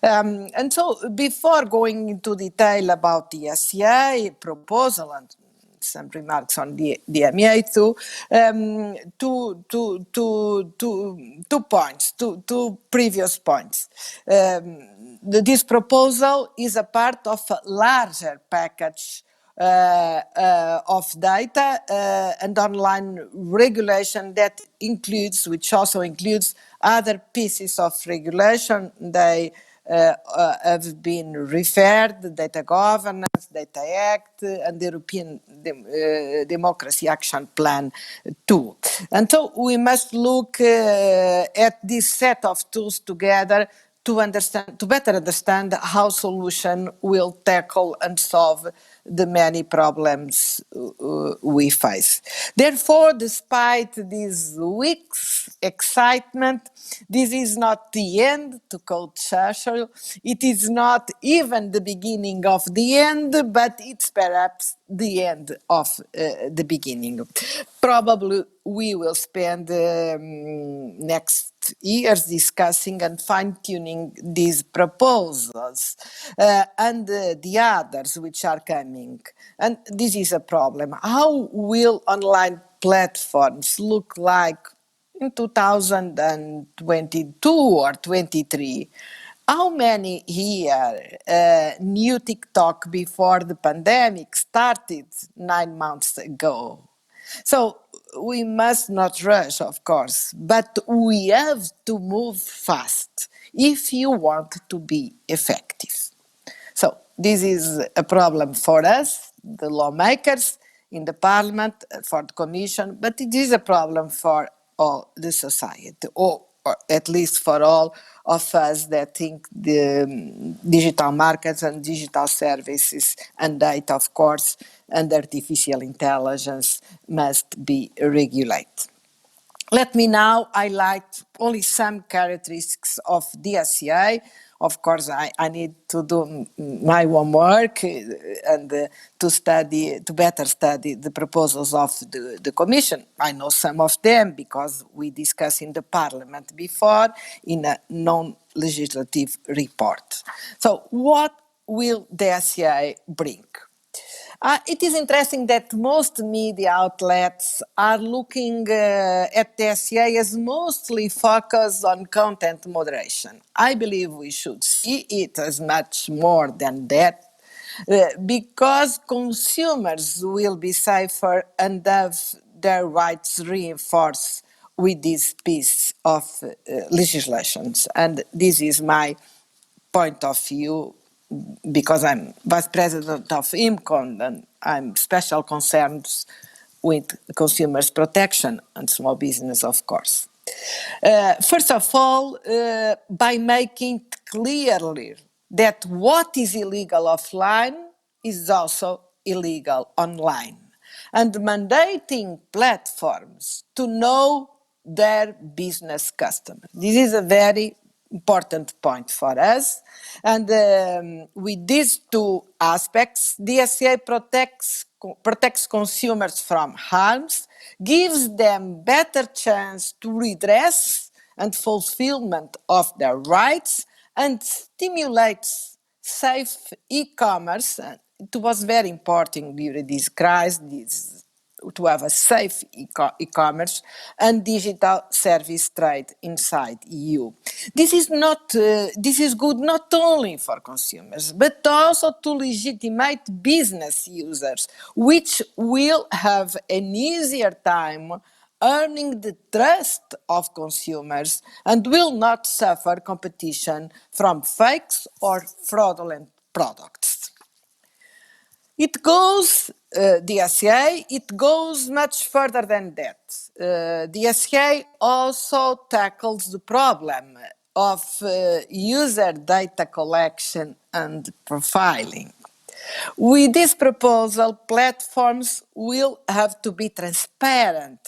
And so before going into detail about the Dsci proposal and some remarks on the DMA too, two previous points. This proposal is a part of a larger package of data and online regulation that includes, which also includes other pieces of regulation. They have been referred, the Data Governance, Data Act, and the European Democracy Action Plan too. And so we must look at this set of tools together to better understand how solution will tackle and solve the many problems we face. Therefore, despite these weeks' excitement, this is not the end, to quote Churchill. It is not even the beginning of the end, but it's perhaps the end of the beginning. Probably we will spend next years discussing and fine-tuning these proposals and the others which are coming. And this is a problem. How will online platforms look like in 2022 or 23? How many here knew TikTok before the pandemic started 9 months ago? So we must not rush, of course, but we have to move fast if you want to be effective. So this is a problem for us, the lawmakers, in the Parliament, for the Commission, but it is a problem for all the society, or at least for all of us that think the digital markets and digital services and data, of course, and artificial intelligence must be regulated. Let me now highlight only some characteristics of Dsci. Of course, I need to do my homework and to better study the proposals of the Commission. I know some of them because we discussed in the Parliament before in a non-legislative report. So what will Dsci bring? It is interesting that most media outlets are looking at the Dsci as mostly focused on content moderation. I believe we should see it as much more than that, because consumers will be safer and have their rights reinforced with this piece of legislation. And this is my point of view, because I'm vice president of AmCham and I'm special concerns with consumers' protection and small business, of course. First of all, by making clearly that what is illegal offline is also illegal online, and mandating platforms to know their business customers. This is a very important point for us. And with these two aspects, Dsci protects consumers from harms, gives them better chance to redress and fulfillment of their rights, and stimulates safe e-commerce. It was very important during this crisis to have a safe e-commerce and digital service trade inside EU. This is good not only for consumers, but also to legitimate business users, which will have an easier time earning the trust of consumers and will not suffer competition from fakes or fraudulent products. It goes, Dsci, it goes much further than that. Dsci also tackles the problem of user data collection and profiling. With this proposal, platforms will have to be transparent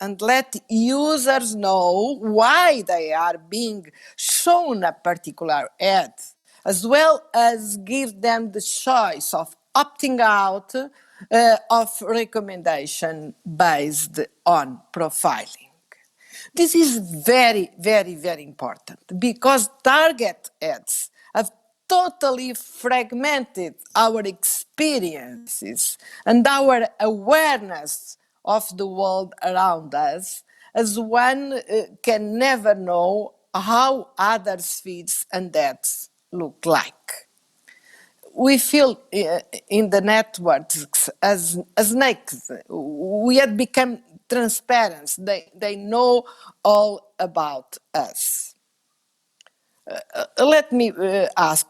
and let users know why they are being shown a particular ad, as well as give them the choice of opting out of recommendation based on profiling. This is very, very, very important because target ads have totally fragmented our experiences and our awareness of the world around us, as one can never know how others' feeds and ads look like. We feel in the networks as snakes. We have become transparent. They know all about us. Let me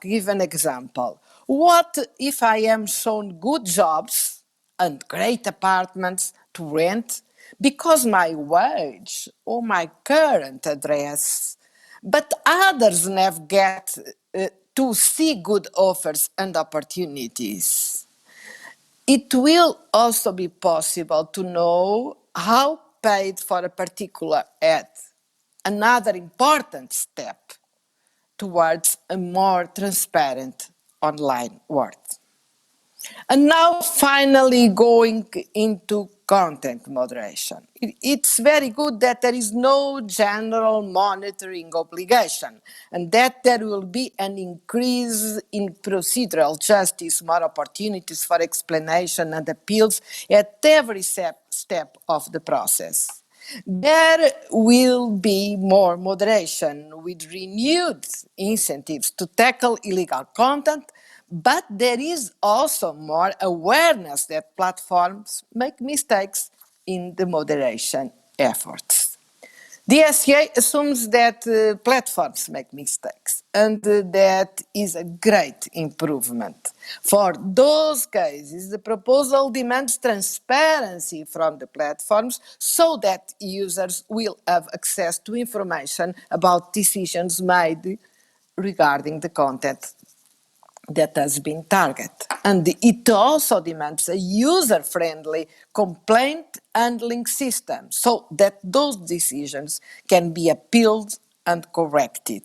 give an example. What if I am shown good jobs and great apartments to rent because my wage or my current address, but others never get to see good offers and opportunities? It will also be possible to know how paid for a particular ad, another important step towards a more transparent online world. And now finally going into content moderation. It's very good that there is no general monitoring obligation and that there will be an increase in procedural justice, more opportunities for explanation and appeals at every step of the process. There will be more moderation with renewed incentives to tackle illegal content, but there is also more awareness that platforms make mistakes in the moderation efforts. The Dsci assumes that platforms make mistakes, and that is a great improvement. For those cases, the proposal demands transparency from the platforms so that users will have access to information about decisions made regarding the content that has been targeted. And it also demands a user-friendly complaint handling system so that those decisions can be appealed and corrected.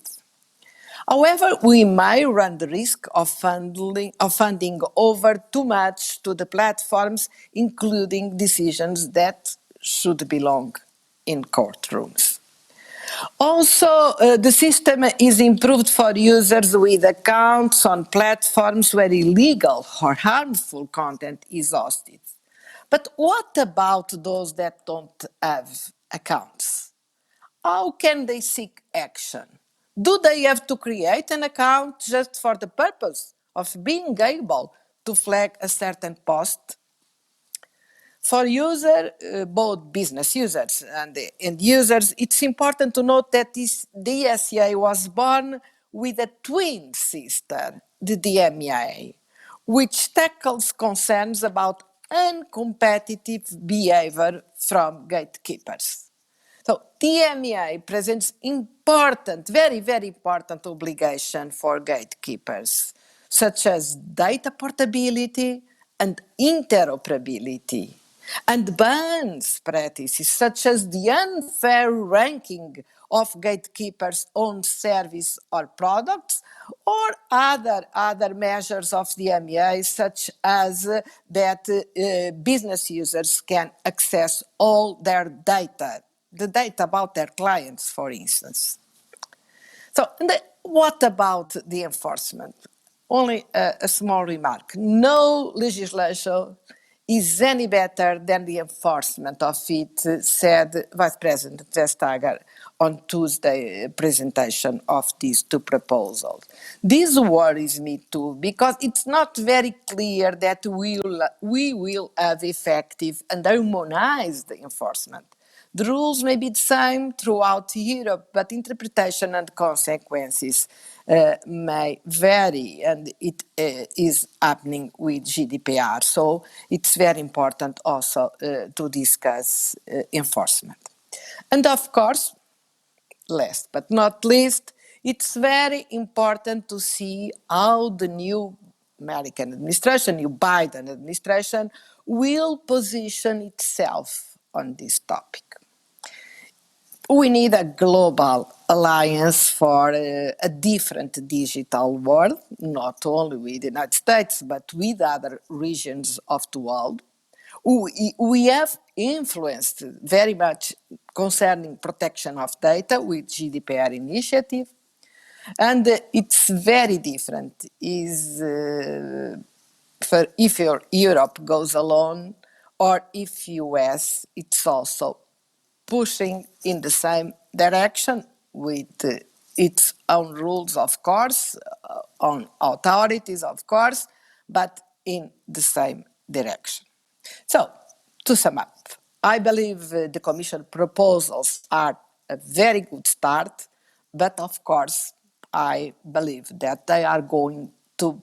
However, we may run the risk of funding over too much to the platforms, including decisions that should belong in courtrooms. Also, the system is improved for users with accounts on platforms where illegal or harmful content is hosted. But what about those that don't have accounts? How can they seek action? Do they have to create an account just for the purpose of being able to flag a certain post? For both business users and end users, it's important to note that the Dsci was born with a twin sister, the DMEA, which tackles concerns about uncompetitive behavior from gatekeepers. So DMEA presents important, very, very important obligation for gatekeepers, such as data portability and interoperability, and bans practices such as the unfair ranking of gatekeepers' own service or products, or other measures of the DMEA, such as that business users can access all their data, the data about their clients, for instance. So, what about the enforcement? Only a small remark. No legislation is any better than the enforcement of it, said Vice President Vestager on Tuesday presentation of these two proposals. This worries me too, because it's not very clear that we will have effective and harmonized enforcement. The rules may be the same throughout Europe, but interpretation and consequences may vary, and it is happening with GDPR. So it's very important also to discuss enforcement. And of course, last but not least, it's very important to see how the new American administration, new Biden administration, will position itself on this topic. We need a global alliance for a different digital world, not only with the United States, but with other regions of the world. We have influenced very much concerning protection of data with GDPR initiative, and it's very different if Europe goes alone, or if US, it's also pushing in the same direction with its own rules, of course, on authorities, of course, but in the same direction. So, to sum up, I believe the Commission proposals are a very good start, but of course, I believe that they are going to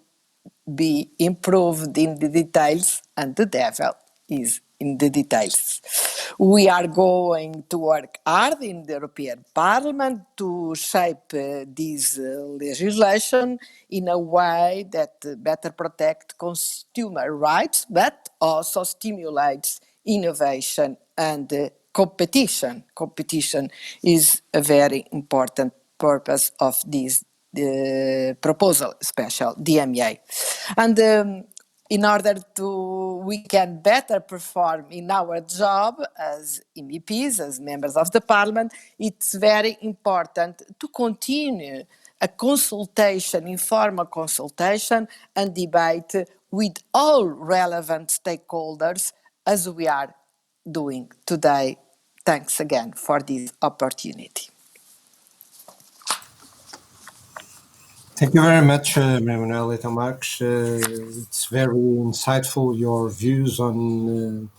be improved in the details, and the devil is in the details. We are going to work hard in the European Parliament to shape this legislation in a way that better protects consumer rights, but also stimulates innovation and competition. Competition is a very important purpose of this proposal, special DMEA. And in order we can better perform in our job as MEPs, as members of the Parliament, it's very important to continue a consultation, informal consultation and debate with all relevant stakeholders, as we are doing today. Thanks again for this opportunity. Thank you very much, Manuela Marques. It's very insightful, your views on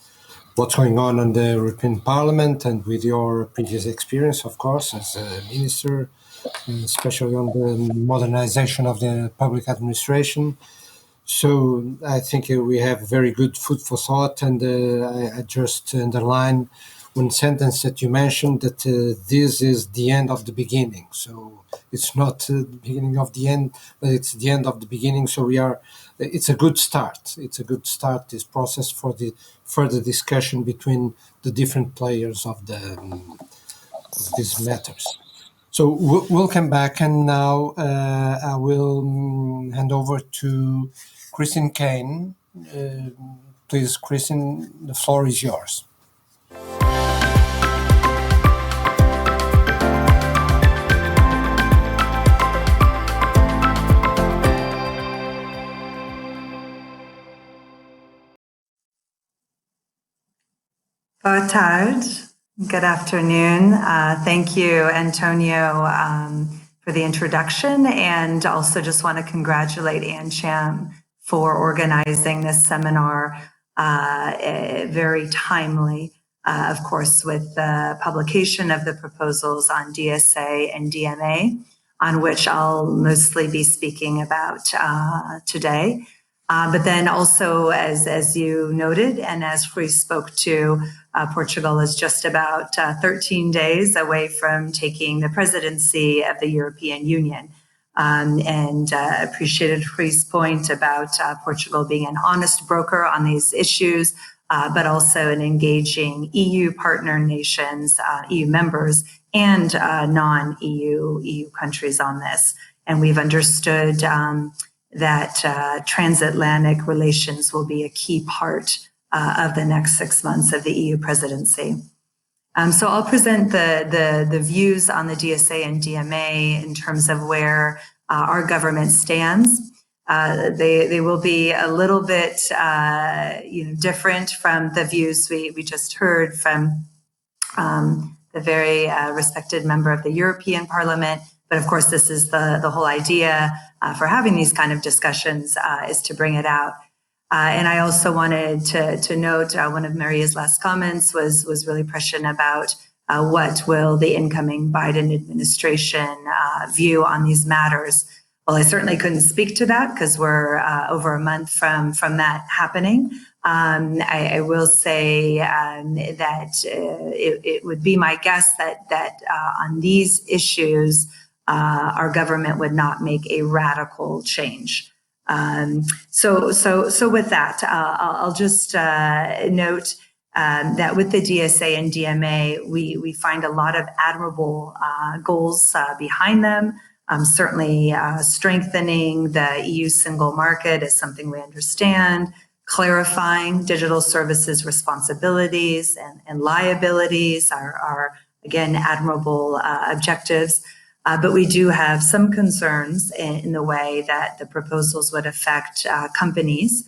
what's going on in the European Parliament and with your previous experience, of course, as a minister, especially on the modernization of the public administration. So I think we have very good food for thought, and I just underline one sentence that you mentioned, that this is the end of the beginning. So it's not the beginning of the end, but it's the end of the beginning. So it's a good start. It's a good start, this process, for the further discussion between the different players of these matters. So we'll come back, and now I will hand over to Christine Kane. Please, Christine, the floor is yours. Boa tarde. Good afternoon. Thank you, Antonio, for the introduction, and also just want to congratulate AmCham for organizing this seminar, very timely, of course, with the publication of the proposals on Dsci and DMA, on which I'll mostly be speaking about today. But then also, as you noted, and as we spoke to, Portugal is just about 13 days away from taking the presidency of the European Union. And appreciated Rui's point about Portugal being an honest broker on these issues, but also an engaging EU partner nations, EU members, and non-EU countries on this. And we've understood that transatlantic relations will be a key part of the next 6 months of the EU presidency. So I'll present the views on the Dsci and DMA in terms of where our government stands. They will be a little bit different from the views we just heard from the very respected member of the European Parliament. But of course, this is the whole idea for having these kind of discussions, is to bring it out. And I also wanted to note one of Maria's last comments was really prescient about what will the incoming Biden administration view on these matters. Well, I certainly couldn't speak to that because we're over a month from that happening. I will say that it would be my guess that on these issues, our government would not make a radical change. So with that, I'll just note that with the Dsci and DMA, we find a lot of admirable goals behind them. Certainly strengthening the EU single market is something we understand, clarifying digital services responsibilities and liabilities are again, admirable objectives. But we do have some concerns in the way that the proposals would affect companies,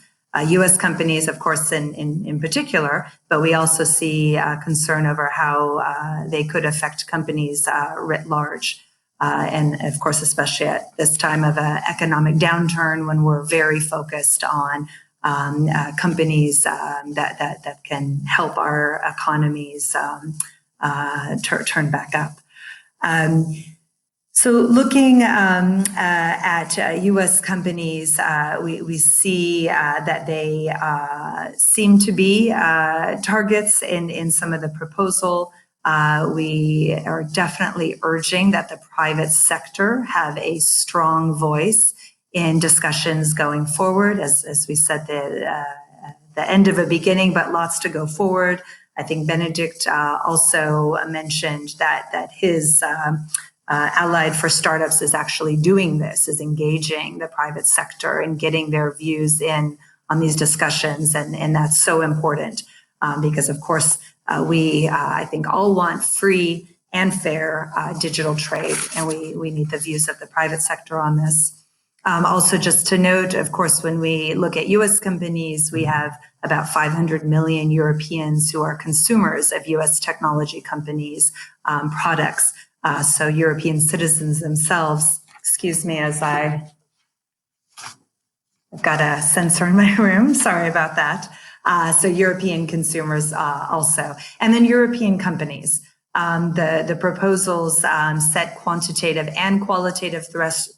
U.S. companies, of course, in particular, but we also see concern over how they could affect companies writ large. And of course, especially at this time of an economic downturn when we're very focused on companies that can help our economies turn back up. So looking at U.S. companies, we see that they seem to be targets in some of the proposal. We are definitely urging that the private sector have a strong voice in discussions going forward. As we said, the end of a beginning, but lots to go forward. I think Benedict also mentioned that his Allied for Startups is actually doing this, is engaging the private sector and getting their views in on these discussions. And that's so important because, of course, we, I think, all want free and fair digital trade, and we need the views of the private sector on this. Also, just to note, of course, when we look at U.S. companies, we have about 500 million Europeans who are consumers of U.S. technology companies' products. So European citizens themselves, excuse me, as I've got a sensor in my room, sorry about that. So European consumers also, and then European companies. The proposals set quantitative and qualitative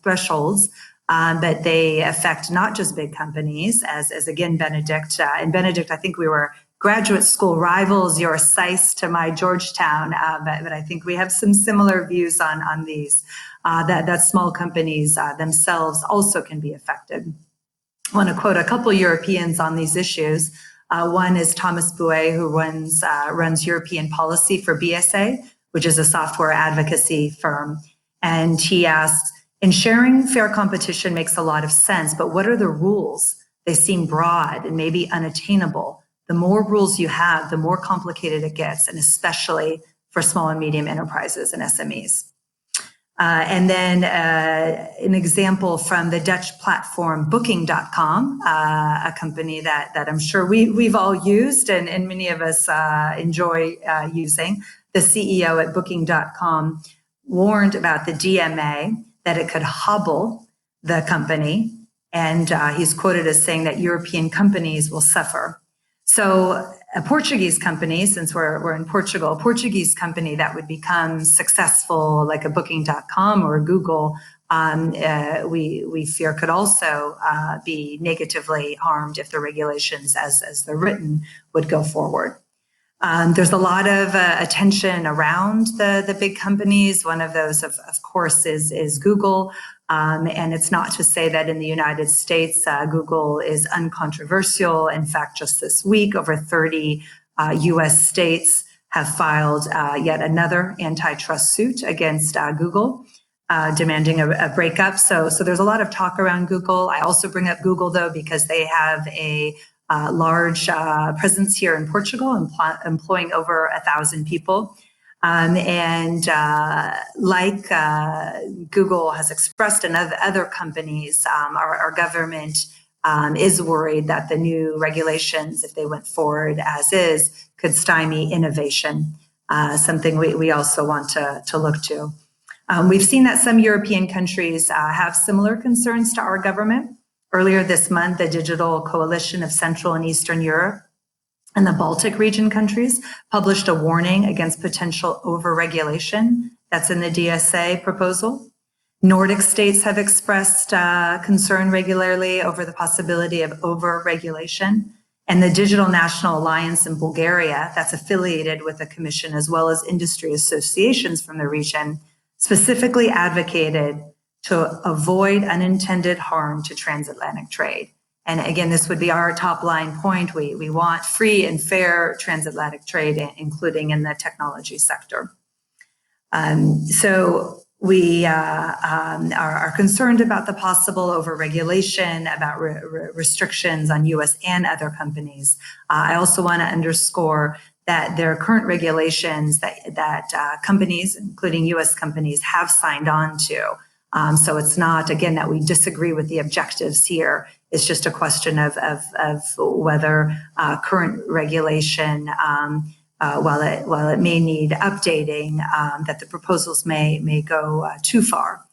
thresholds, but they affect not just big companies, as again, Benedict. And Benedict, I think we were graduate school rivals, your SAIS to my Georgetown, but I think we have some similar views on these, that small companies themselves also can be affected. I want to quote a couple Europeans on these issues. One is Thomas Bouet, who runs European policy for BSA, which is a software advocacy firm. And he asks, ensuring fair competition makes a lot of sense, but what are the rules? They seem broad and maybe unattainable. The more rules you have, the more complicated it gets, and especially for small and medium enterprises and SMEs. And then an example from the Dutch platform Booking.com, a company that I'm sure we've all used and many of us enjoy using. The CEO at Booking.com warned about the DMA, that it could hobble the company. And he's quoted as saying that European companies will suffer. So a Portuguese company, since we're in Portugal, a Portuguese company that would become successful like a Booking.com or Google, we fear could also be negatively harmed if the regulations as they're written would go forward. There's a lot of attention around the big companies. One of those, of course, is Google. And it's not to say that in the United States, Google is uncontroversial. In fact, just this week, over 30 US states have filed yet another antitrust suit against Google, demanding a breakup. So there's a lot of talk around Google. I also bring up Google, though, because they have a large presence here in Portugal, employing over 1,000 people. And like Google has expressed and other companies, our government is worried that the new regulations, if they went forward as is, could stymie innovation, something we also want to look to. We've seen that some European countries have similar concerns to our government. Earlier this month, the Digital Coalition of Central and Eastern Europe and the Baltic region countries published a warning against potential overregulation. That's in the Dsci proposal. Nordic states have expressed concern regularly over the possibility of overregulation. And the Digital National Alliance in Bulgaria, that's affiliated with the Commission, as well as industry associations from the region, specifically advocated to avoid unintended harm to transatlantic trade. And again, this would be our top line point. We want free and fair transatlantic trade, including in the technology sector. So we are concerned about the possible overregulation, about restrictions on US and other companies. I also want to underscore that there are current regulations that companies, including US companies, have signed on to. So it's not, again, that we disagree with the objectives here. It's just a question of whether current regulation, while it may need updating, that the proposals may go too far.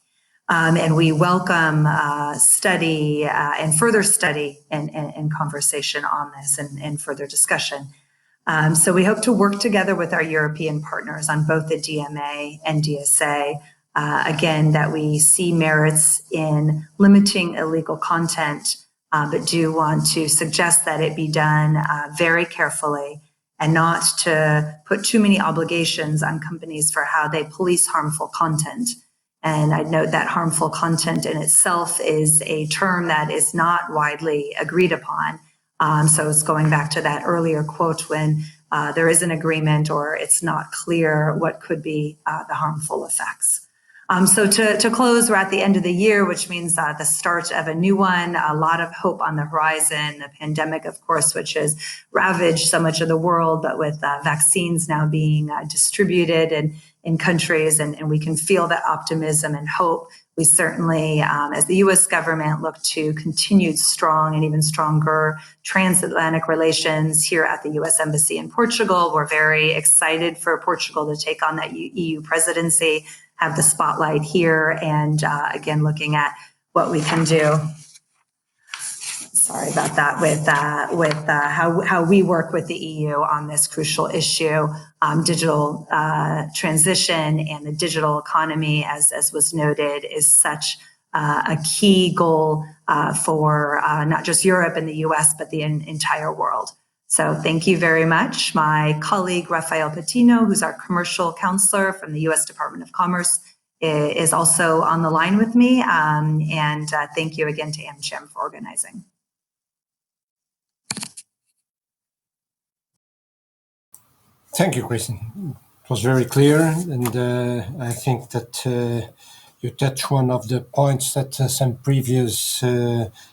And we welcome study and further study and conversation on this and further discussion. So we hope to work together with our European partners on both the DMA and DSA. Again, that we see merits in limiting illegal content, but do want to suggest that it be done very carefully and not to put too many obligations on companies for how they police harmful content. And I'd note that harmful content in itself is a term that is not widely agreed upon. So it's going back to that earlier quote when there is an agreement or it's not clear what could be the harmful effects. So to close, we're at the end of the year, which means the start of a new one, a lot of hope on the horizon, the pandemic, of course, which has ravaged so much of the world, but with vaccines now being distributed in countries, and we can feel that optimism and hope. We certainly, as the U.S. government, look to continued strong and even stronger transatlantic relations here at the U.S. Embassy in Portugal. We're very excited for Portugal to take on that EU presidency, have the spotlight here, and again, looking at what we can do. sorry about that, with how we work with the EU on this crucial issue. Digital transition and the digital economy, as was noted, is such a key goal for not just Europe and the US, but the entire world. So thank you very much. My colleague, Rafael Patino, who's our commercial counselor from the US Department of Commerce, is also on the line with me. And thank you again to AmCham for organizing. Thank you, Kristen. It was very clear, and I think that you touched one of the points that some previous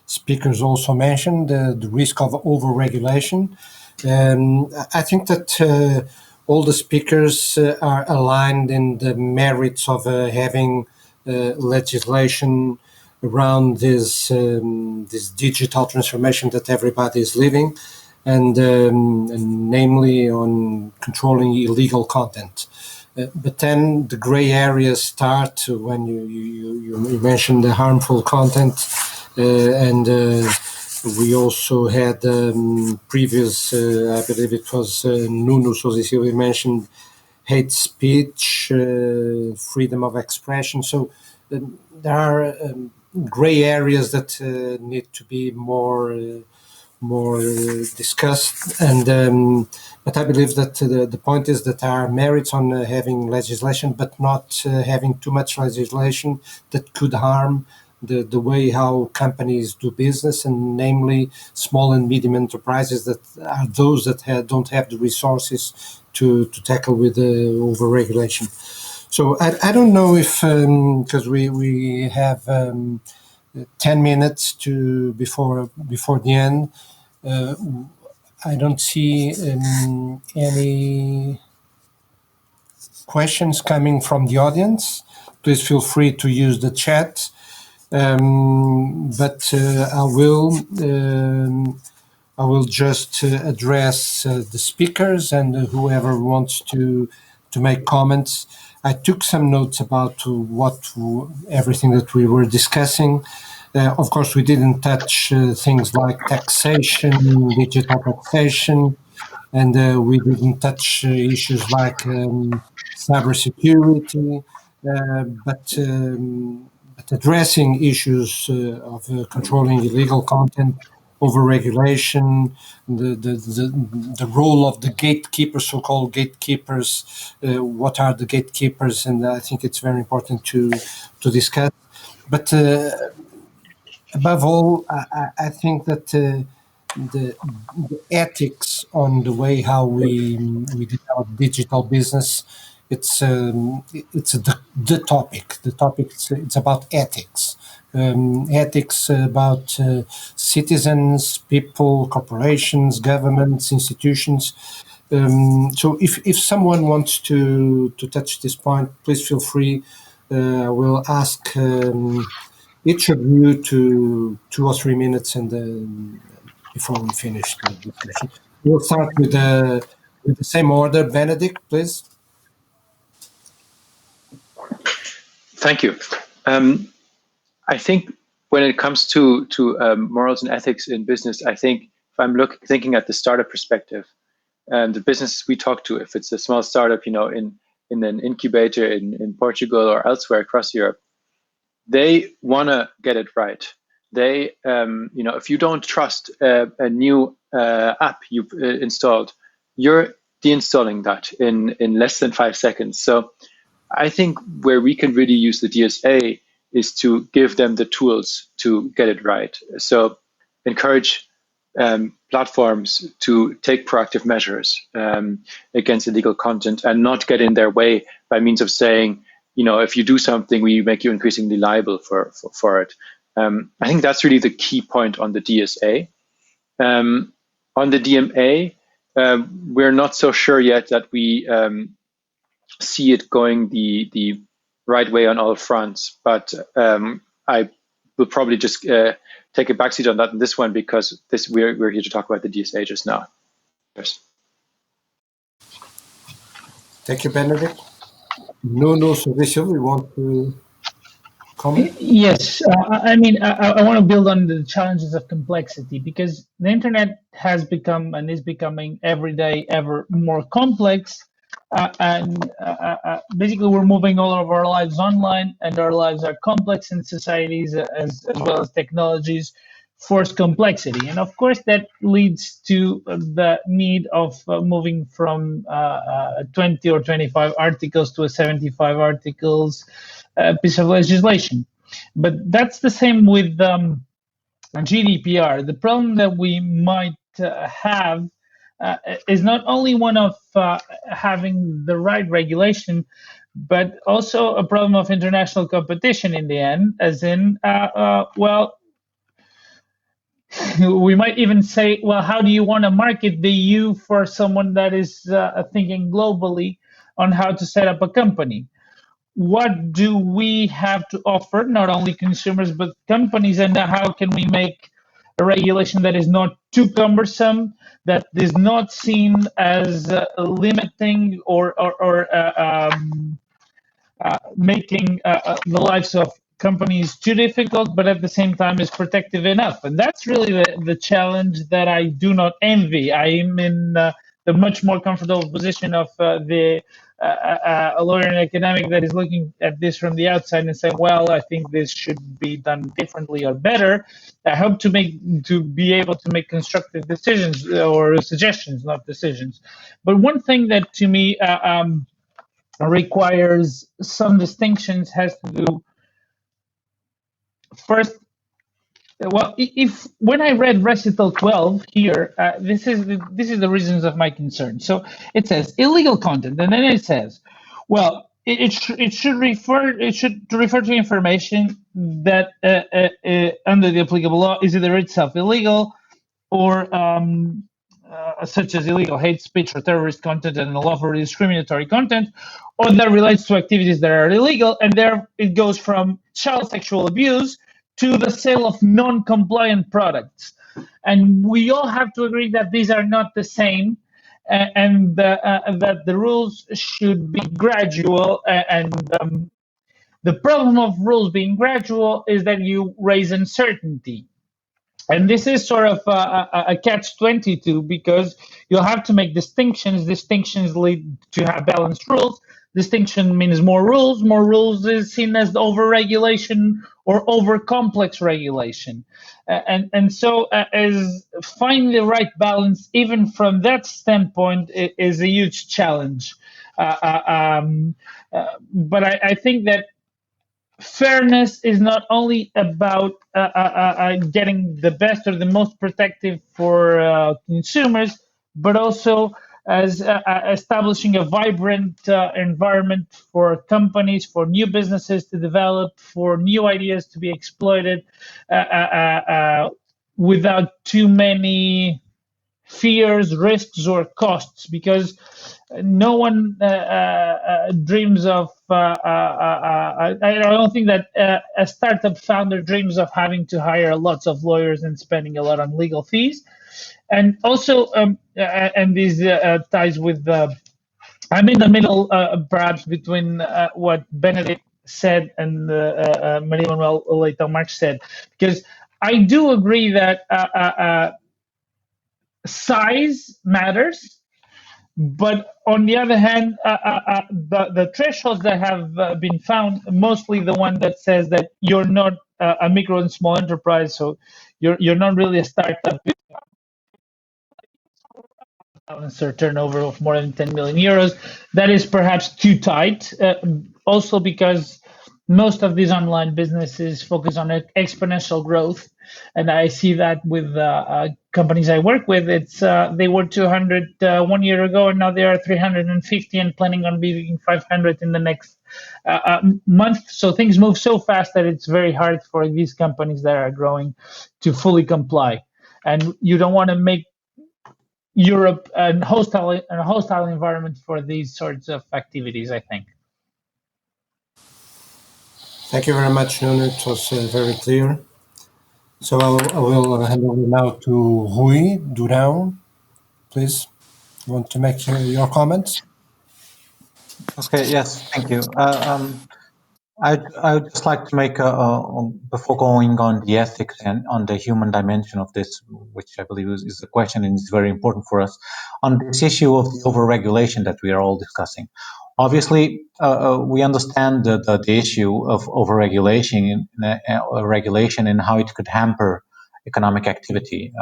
speakers also mentioned, the risk of overregulation. I think that all the speakers are aligned in the merits of having legislation around this digital transformation that everybody is living. And namely on controlling illegal content. But then the gray areas start when you mentioned the harmful content, and we also had previous, I believe it was Nuno Sousa mentioned hate speech, freedom of expression. So there are gray areas that need to be more discussed, and but I believe that the point is that there are merits on having legislation, but not having too much legislation that could harm the way how companies do business, and namely small and medium enterprises that are those that don't have the resources to tackle with the overregulation. So I don't know if because we have 10 minutes to before the end. I don't see any questions coming from the audience. Please feel free to use the chat. But I will just address the speakers and whoever wants to make comments. I took some notes about everything that we were discussing. Of course, we didn't touch things like taxation, digital taxation, and we didn't touch issues like cybersecurity, but addressing issues of controlling illegal content, overregulation, the role of the gatekeepers, so-called gatekeepers. What are the gatekeepers? And I think it's very important to discuss. But above all, I think that the ethics on the way how we develop digital business, it's the topic. The topic it's about ethics. Ethics about citizens, people, corporations, governments, institutions. So if someone wants to touch this point, please feel free. We'll ask each of you to 2 or 3 minutes, and before we finish the discussion, we'll start with the same order. Benedict, please. Thank you. I think when it comes to morals and ethics in business, I think if I'm thinking at the startup perspective, the businesses we talk to, if it's a small startup, in an incubator in Portugal or elsewhere across Europe, they want to get it right. They, if you don't trust a new app you've installed, you're deinstalling that in less than 5 seconds. So I think where we can really use the DSA is to give them the tools to get it right. So encourage platforms to take proactive measures against illegal content and not get in their way by means of saying, if you do something, we make you increasingly liable for it. I think that's really the key point on the DSA. On the DMA, we're not so sure yet that we see it going the right way on all fronts, but I will probably just take a backseat on that in this one, because we're here to talk about the DSA just now. Yes. Thank you, Benedict. No, Sousa, we want to. comment? Yes, I want to build on the challenges of complexity, because the internet has become and is becoming every day ever more complex. And basically, we're moving all of our lives online, and our lives are complex, and societies, as well as technologies, force complexity. And of course, that leads to the need of moving from 20 or 25 articles to a 75 articles piece of legislation. But that's the same with GDPR. The problem that we might have is not only one of having the right regulation, but also a problem of international competition in the end, as in, well, we might even say, well, how do you want to market the EU for someone that is thinking globally on how to set up a company? What do we have to offer, not only consumers, but companies, and how can we make a regulation that is not too cumbersome, that is not seen as limiting or making the lives of companies too difficult, but at the same time is protective enough? And that's really the challenge that I do not envy. I am in the much more comfortable position of a lawyer and academic that is looking at this from the outside and saying, well, I think this should be done differently or better. I hope to be able to make constructive decisions or suggestions, not decisions. But one thing that to me requires some distinctions has to do first. Well, if when I read recital 12 here, this is the reasons of my concern. So it says illegal content, and then it says, well, it should refer to information that under the applicable law is either itself illegal or such as illegal hate speech or terrorist content and unlawful discriminatory content, or that relates to activities that are illegal. And there it goes from child sexual abuse to the sale of non-compliant products. And we all have to agree that these are not the same, and that the rules should be gradual. And the problem of rules being gradual is that you raise uncertainty. And this is sort of a catch-22, because you'll have to make distinctions. Distinctions lead to have balanced rules. Distinction means more rules. More rules is seen as over-regulation or over-complex regulation. And so as finding the right balance, even from that standpoint, is a huge challenge. But I think that fairness is not only about getting the best or the most protective for consumers, but also as establishing a vibrant environment for companies, for new businesses to develop, for new ideas to be exploited without too many fears, risks, or costs, because no one dreams of. I don't think that a startup founder dreams of having to hire lots of lawyers and spending a lot on legal fees. And also, and these ties with. I'm in the middle, perhaps, between what Benedict said and Marie-Manuelle Leitão-Marques said, because I do agree that size matters, but on the other hand, the thresholds that have been found, mostly the one that says that you're not a micro and small enterprise, so you're not really a startup, or turnover of more than 10 million euros, that is perhaps too tight. Also because most of these online businesses focus on exponential growth, and I see that with companies I work with. It's they were 200 1 year ago, and now they are 350 and planning on being 500 in the next month. So things move so fast that it's very hard for these companies that are growing to fully comply. And you don't want to make Europe a hostile environment for these sorts of activities, I think. Thank you very much, Nuno. It was very clear. So I will hand over now to Rui Durão. Please, you want to make your comments? Okay, yes, thank you. I'd just like to make before going on the ethics and on the human dimension of this, which I believe is the question and is very important for us, on this issue of the overregulation that we are all discussing. Obviously, we understand the issue of overregulation regulation and how it could hamper economic activity,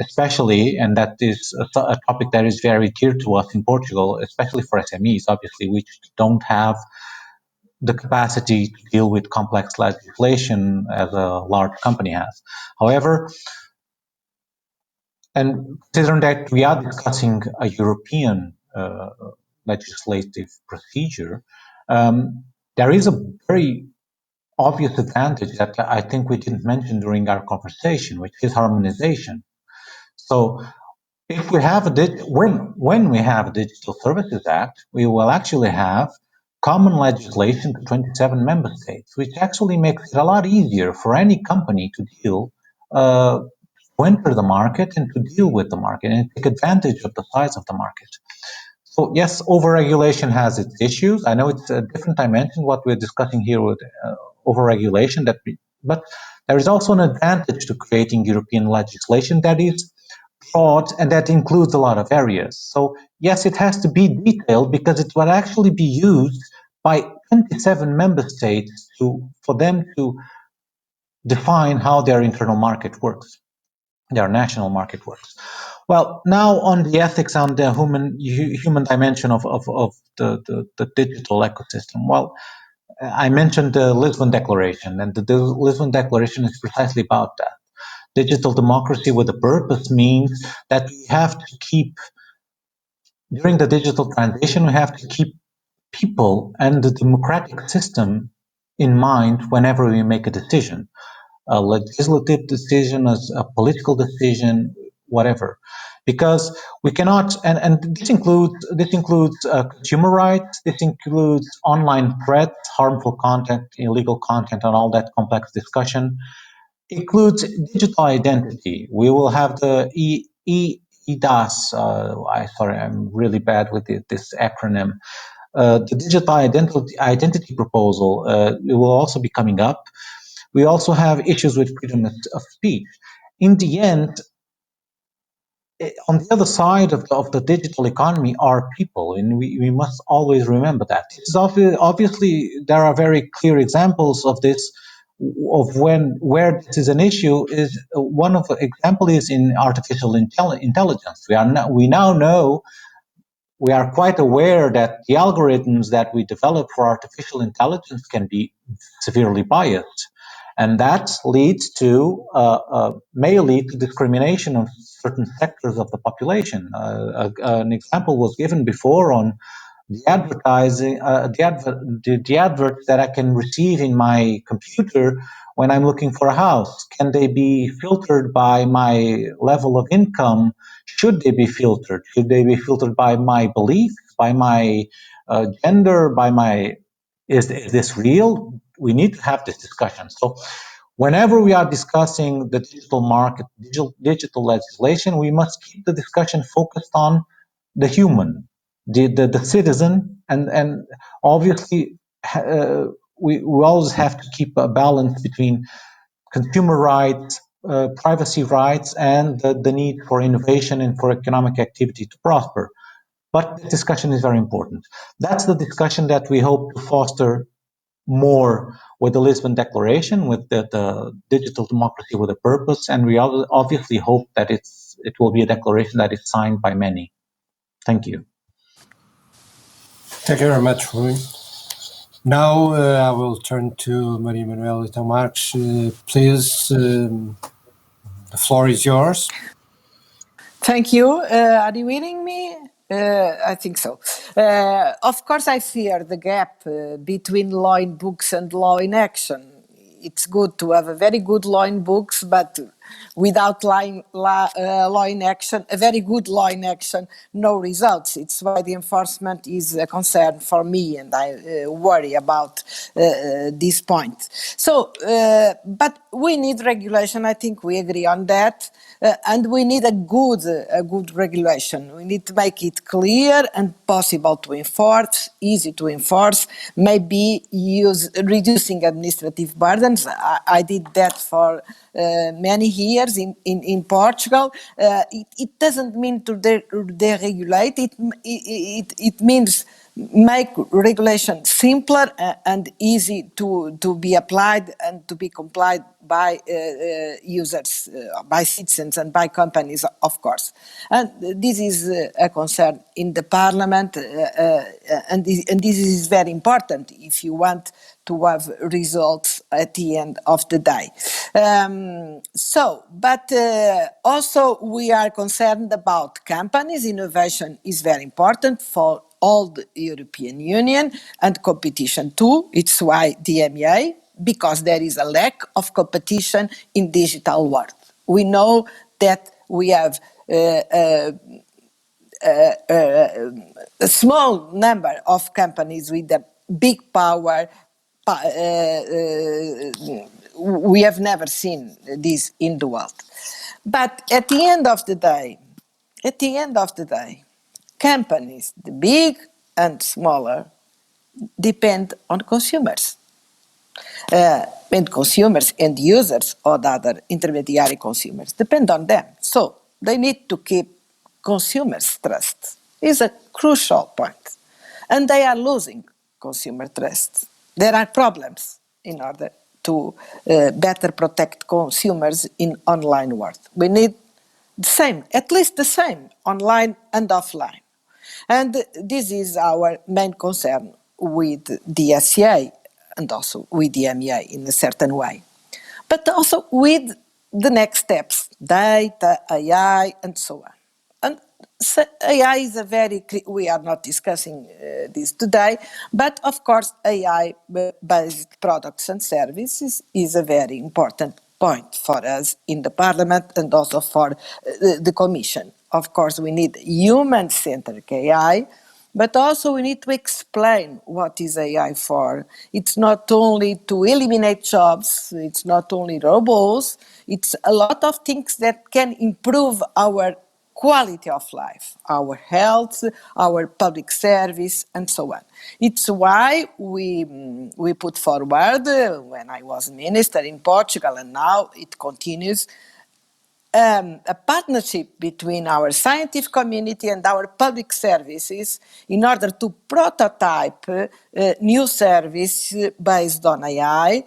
especially, and that is a topic that is very dear to us in Portugal, especially for SMEs, obviously, which don't have the capacity to deal with complex legislation as a large company has. However, and considering that we are discussing a European legislative procedure, there is a very obvious advantage that I think we didn't mention during our conversation, which is harmonization. So if we have when we have a Digital Services Act, we will actually have common legislation to 27 member states, which actually makes it a lot easier for any company to deal, to enter the market and to deal with the market and take advantage of the size of the market. So yes, overregulation has its issues. I know it's a different dimension what we're discussing here with overregulation, but there is also an advantage to creating European legislation that is broad and that includes a lot of areas. So yes, it has to be detailed because it will actually be used by 27 member states for them to define how their internal market works, their national market works. Well, now on the ethics, on the human dimension of the digital ecosystem. Well, I mentioned the Lisbon Declaration, and the Lisbon Declaration is precisely about that. Digital democracy with a purpose means that we have to keep, during the digital transition, we have to keep people and the democratic system in mind whenever we make a decision, a legislative decision, a political decision, whatever. Because we cannot, and this includes consumer rights, this includes online threats, harmful content, illegal content, and all that complex discussion. Includes digital identity. We will have the EDAS. Sorry, I'm really bad with this acronym. The digital identity proposal. It will also be coming up. We also have issues with freedom of speech. In the end, on the other side of the digital economy are people, and we must always remember that. It's obviously there are very clear examples of this, of where this is an issue. Is one of the example is in artificial intelligence. We now know, we are quite aware that the algorithms that we develop for artificial intelligence can be severely biased. And that leads to, may lead to discrimination of certain sectors of the population. An example was given before on the advertising, the adverts that I can receive in my computer when I'm looking for a house. Can they be filtered by my level of income? Should they be filtered? Should they be filtered by my beliefs, by my gender, by my, is this real? We need to have this discussion. So whenever we are discussing the digital market, digital legislation, we must keep the discussion focused on the human, the citizen, and obviously we always have to keep a balance between consumer rights, privacy rights, and the need for innovation and for economic activity to prosper. But the discussion is very important. That's the discussion that we hope to foster more with the Lisbon Declaration, with the digital democracy with a purpose, and we obviously hope that it will be a declaration that is signed by many. Thank you. Thank you very much, Rui. Now I will turn to Maria Manuelita Marques. Please, the floor is yours. Thank you. Are you hearing me? I think so. Of course, I fear the gap between law in books and law in action. It's good to have a very good law in books, but Without law in action, a very good law in action, no results. It's why the enforcement is a concern for me, and I worry about this point. So, but we need regulation. I think we agree on that, and we need a good regulation. We need to make it clear and possible to enforce, easy to enforce. Maybe reducing administrative burdens. I did that for many years in Portugal. It doesn't mean to deregulate. It means make regulation simpler and easy to be applied and to be complied by users, by citizens and by companies, of course. And this is a concern in the Parliament, and this is very important if you want to have results at the end of the day. But also we are concerned about companies. Innovation is very important for all the European Union, and competition too. It's why DMA, because there is a lack of competition in digital world. We know that we have a small number of companies with a big power. We have never seen this in the world. But at the end of the day, companies, the big and smaller, depend on consumers. And consumers and users or the other intermediary consumers depend on them. So they need to keep consumers' trust. It's a crucial point. And they are losing consumer trust. There are problems in order to better protect consumers in online world. We need the same, at least the same, online and offline. And this is our main concern with Dsci and also with DMA in a certain way. But also with the next steps, data, AI, and so on. And AI is we are not discussing this today, but of course AI-based products and services is a very important point for us in the Parliament and also for the Commission. Of course, we need human-centric AI, but also we need to explain what is AI for. It's not only to eliminate jobs, it's not only robots, it's a lot of things that can improve our quality of life, our health, our public service, and so on. It's why we put forward, when I was minister in Portugal, and now it continues, a partnership between our scientific community and our public services in order to prototype new service based on AI,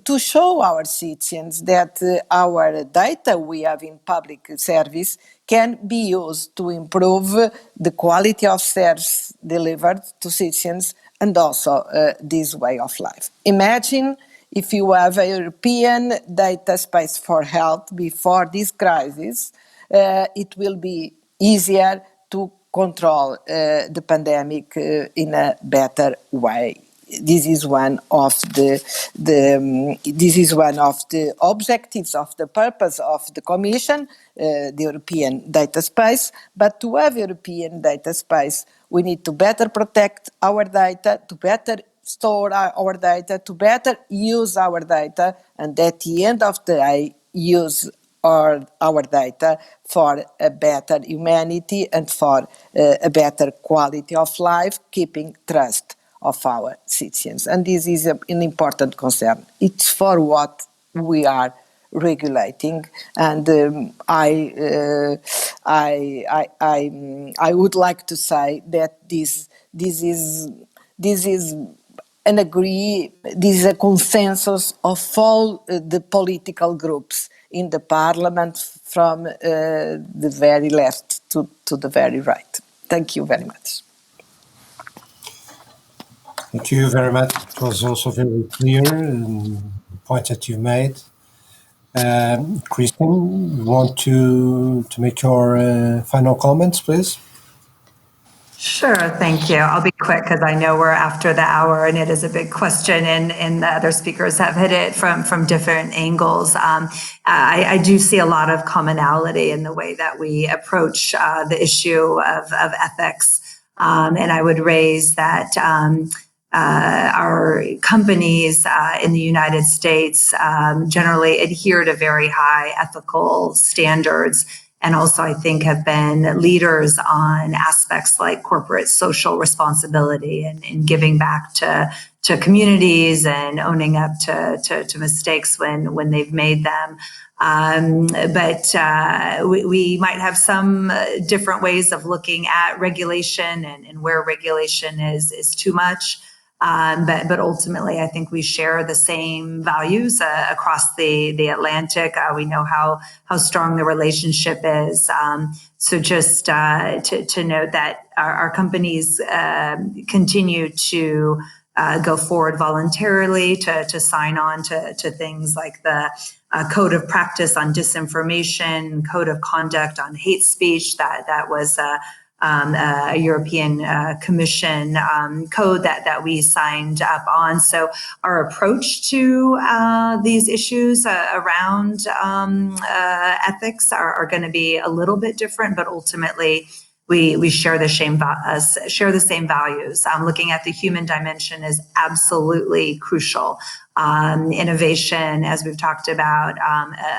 to show our citizens that our data we have in public service can be used to improve the quality of service delivered to citizens and also this way of life. Imagine if you have a European data space for health before this crisis, it will be easier to control the pandemic in a better way. This is one of the objectives of the purpose of the Commission, the European data space. But to have European data space, we need to better protect our data, to better store our data, to better use our data, and at the end of the day, use our data for a better humanity and for a better quality of life, keeping trust of our citizens. And this is an important concern. It's for what we are regulating, and I would like to say that this is this is a consensus of all the political groups in the Parliament, from the very left to the very right. Thank you very much. Thank you very much. It was also very clear, the point that you made. Kristen, you want to make your final comments, please? Sure, thank you. I'll be quick because I know we're after the hour and it is a big question, and the other speakers have hit it from different angles. I do see a lot of commonality in the way that we approach the issue of ethics. And I would raise that our companies in the United States generally adhere to very high ethical standards, and also I think have been leaders on aspects like corporate social responsibility and giving back to communities and owning up to mistakes when they've made them. But we might have some different ways of looking at regulation and where regulation is too much. But ultimately, I think we share the same values across the Atlantic. We know how strong the relationship is. So just to note that our companies continue to go forward voluntarily to sign on to things like the Code of Practice on Disinformation, Code of Conduct on Hate Speech. That was a European Commission code that we signed up on. So our approach to these issues around ethics are going to be a little bit different, but ultimately we share the same values. Looking at the human dimension is absolutely crucial. Innovation, as we've talked about,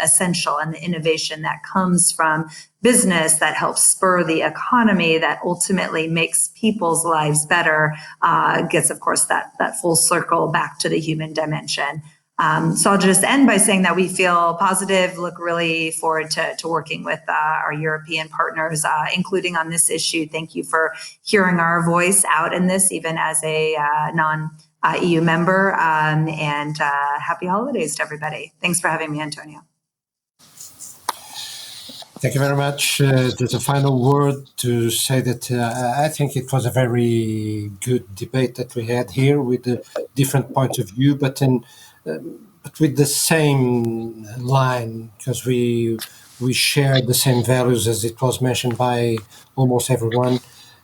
essential, and the innovation that comes from business that helps spur the economy, that ultimately makes people's lives better, gets, of course, that full circle back to the human dimension. So I'll just end by saying that we feel positive, look really forward to working with our European partners, including on this issue. Thank you for hearing our voice out in this, even as a non-EU member, and happy holidays to everybody. Thanks for having me, Antonio. Thank you very much. Just a final word to say that I think it was a very good debate that we had here with the different points of view, but with the same line, because we share the same values, as it was mentioned by almost everyone,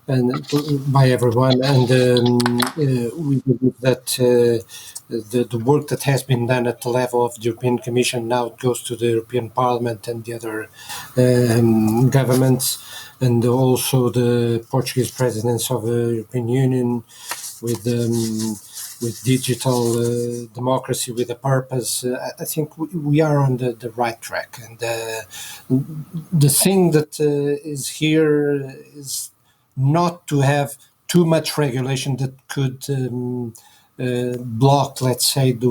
and we believe that the work that has been done at the level of the European Commission now goes to the European Parliament and the other governments, and also the Portuguese presidents of the European Union with digital democracy with a purpose. I think we are on the right track, and the thing that is here is not to have too much regulation that could block, let's say, the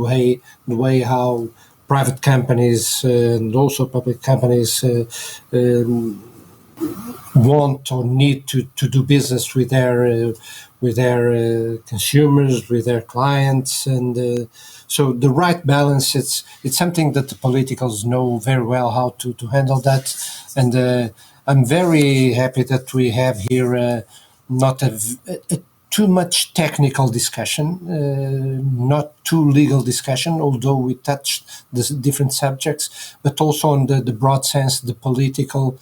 way how private companies and also public companies want or need to do business with their consumers, with their clients, and so the right balance. It's something that the politicals know very well how to handle that, and I'm very happy that we have here not a too much technical discussion, not too legal discussion, although we touched the different subjects, but also on the broad sense, the political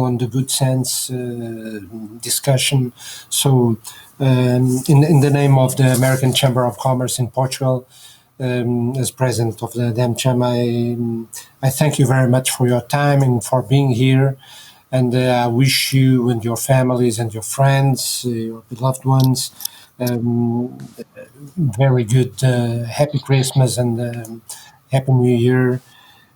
and the good sense discussion. So in the name of the American Chamber of Commerce in Portugal, as president of the AmCham, I thank you very much for your time and for being here. And I wish you and your families and your friends, your beloved ones, very good, happy Christmas and happy New Year.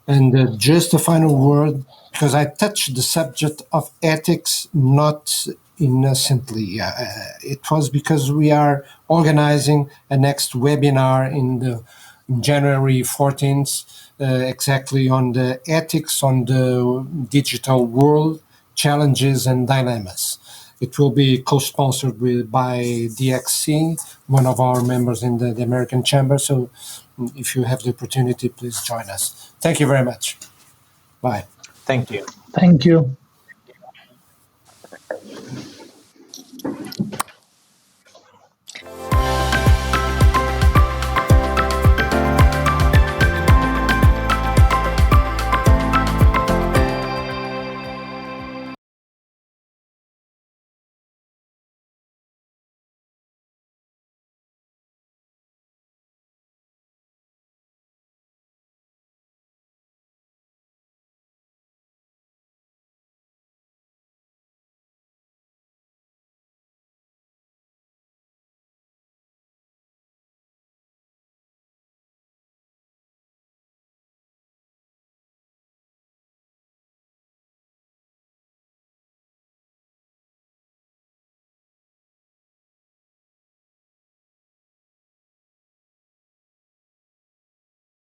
And just a final word, because I touched the subject of ethics not innocently. It was because we are organizing a next webinar in January 14th, exactly on the ethics on the digital world, challenges and dilemmas. It will be co-sponsored by Dsci, one of our members in the American Chamber. So if you have the opportunity, please join us. Thank you very much. Bye. Thank you. Thank you.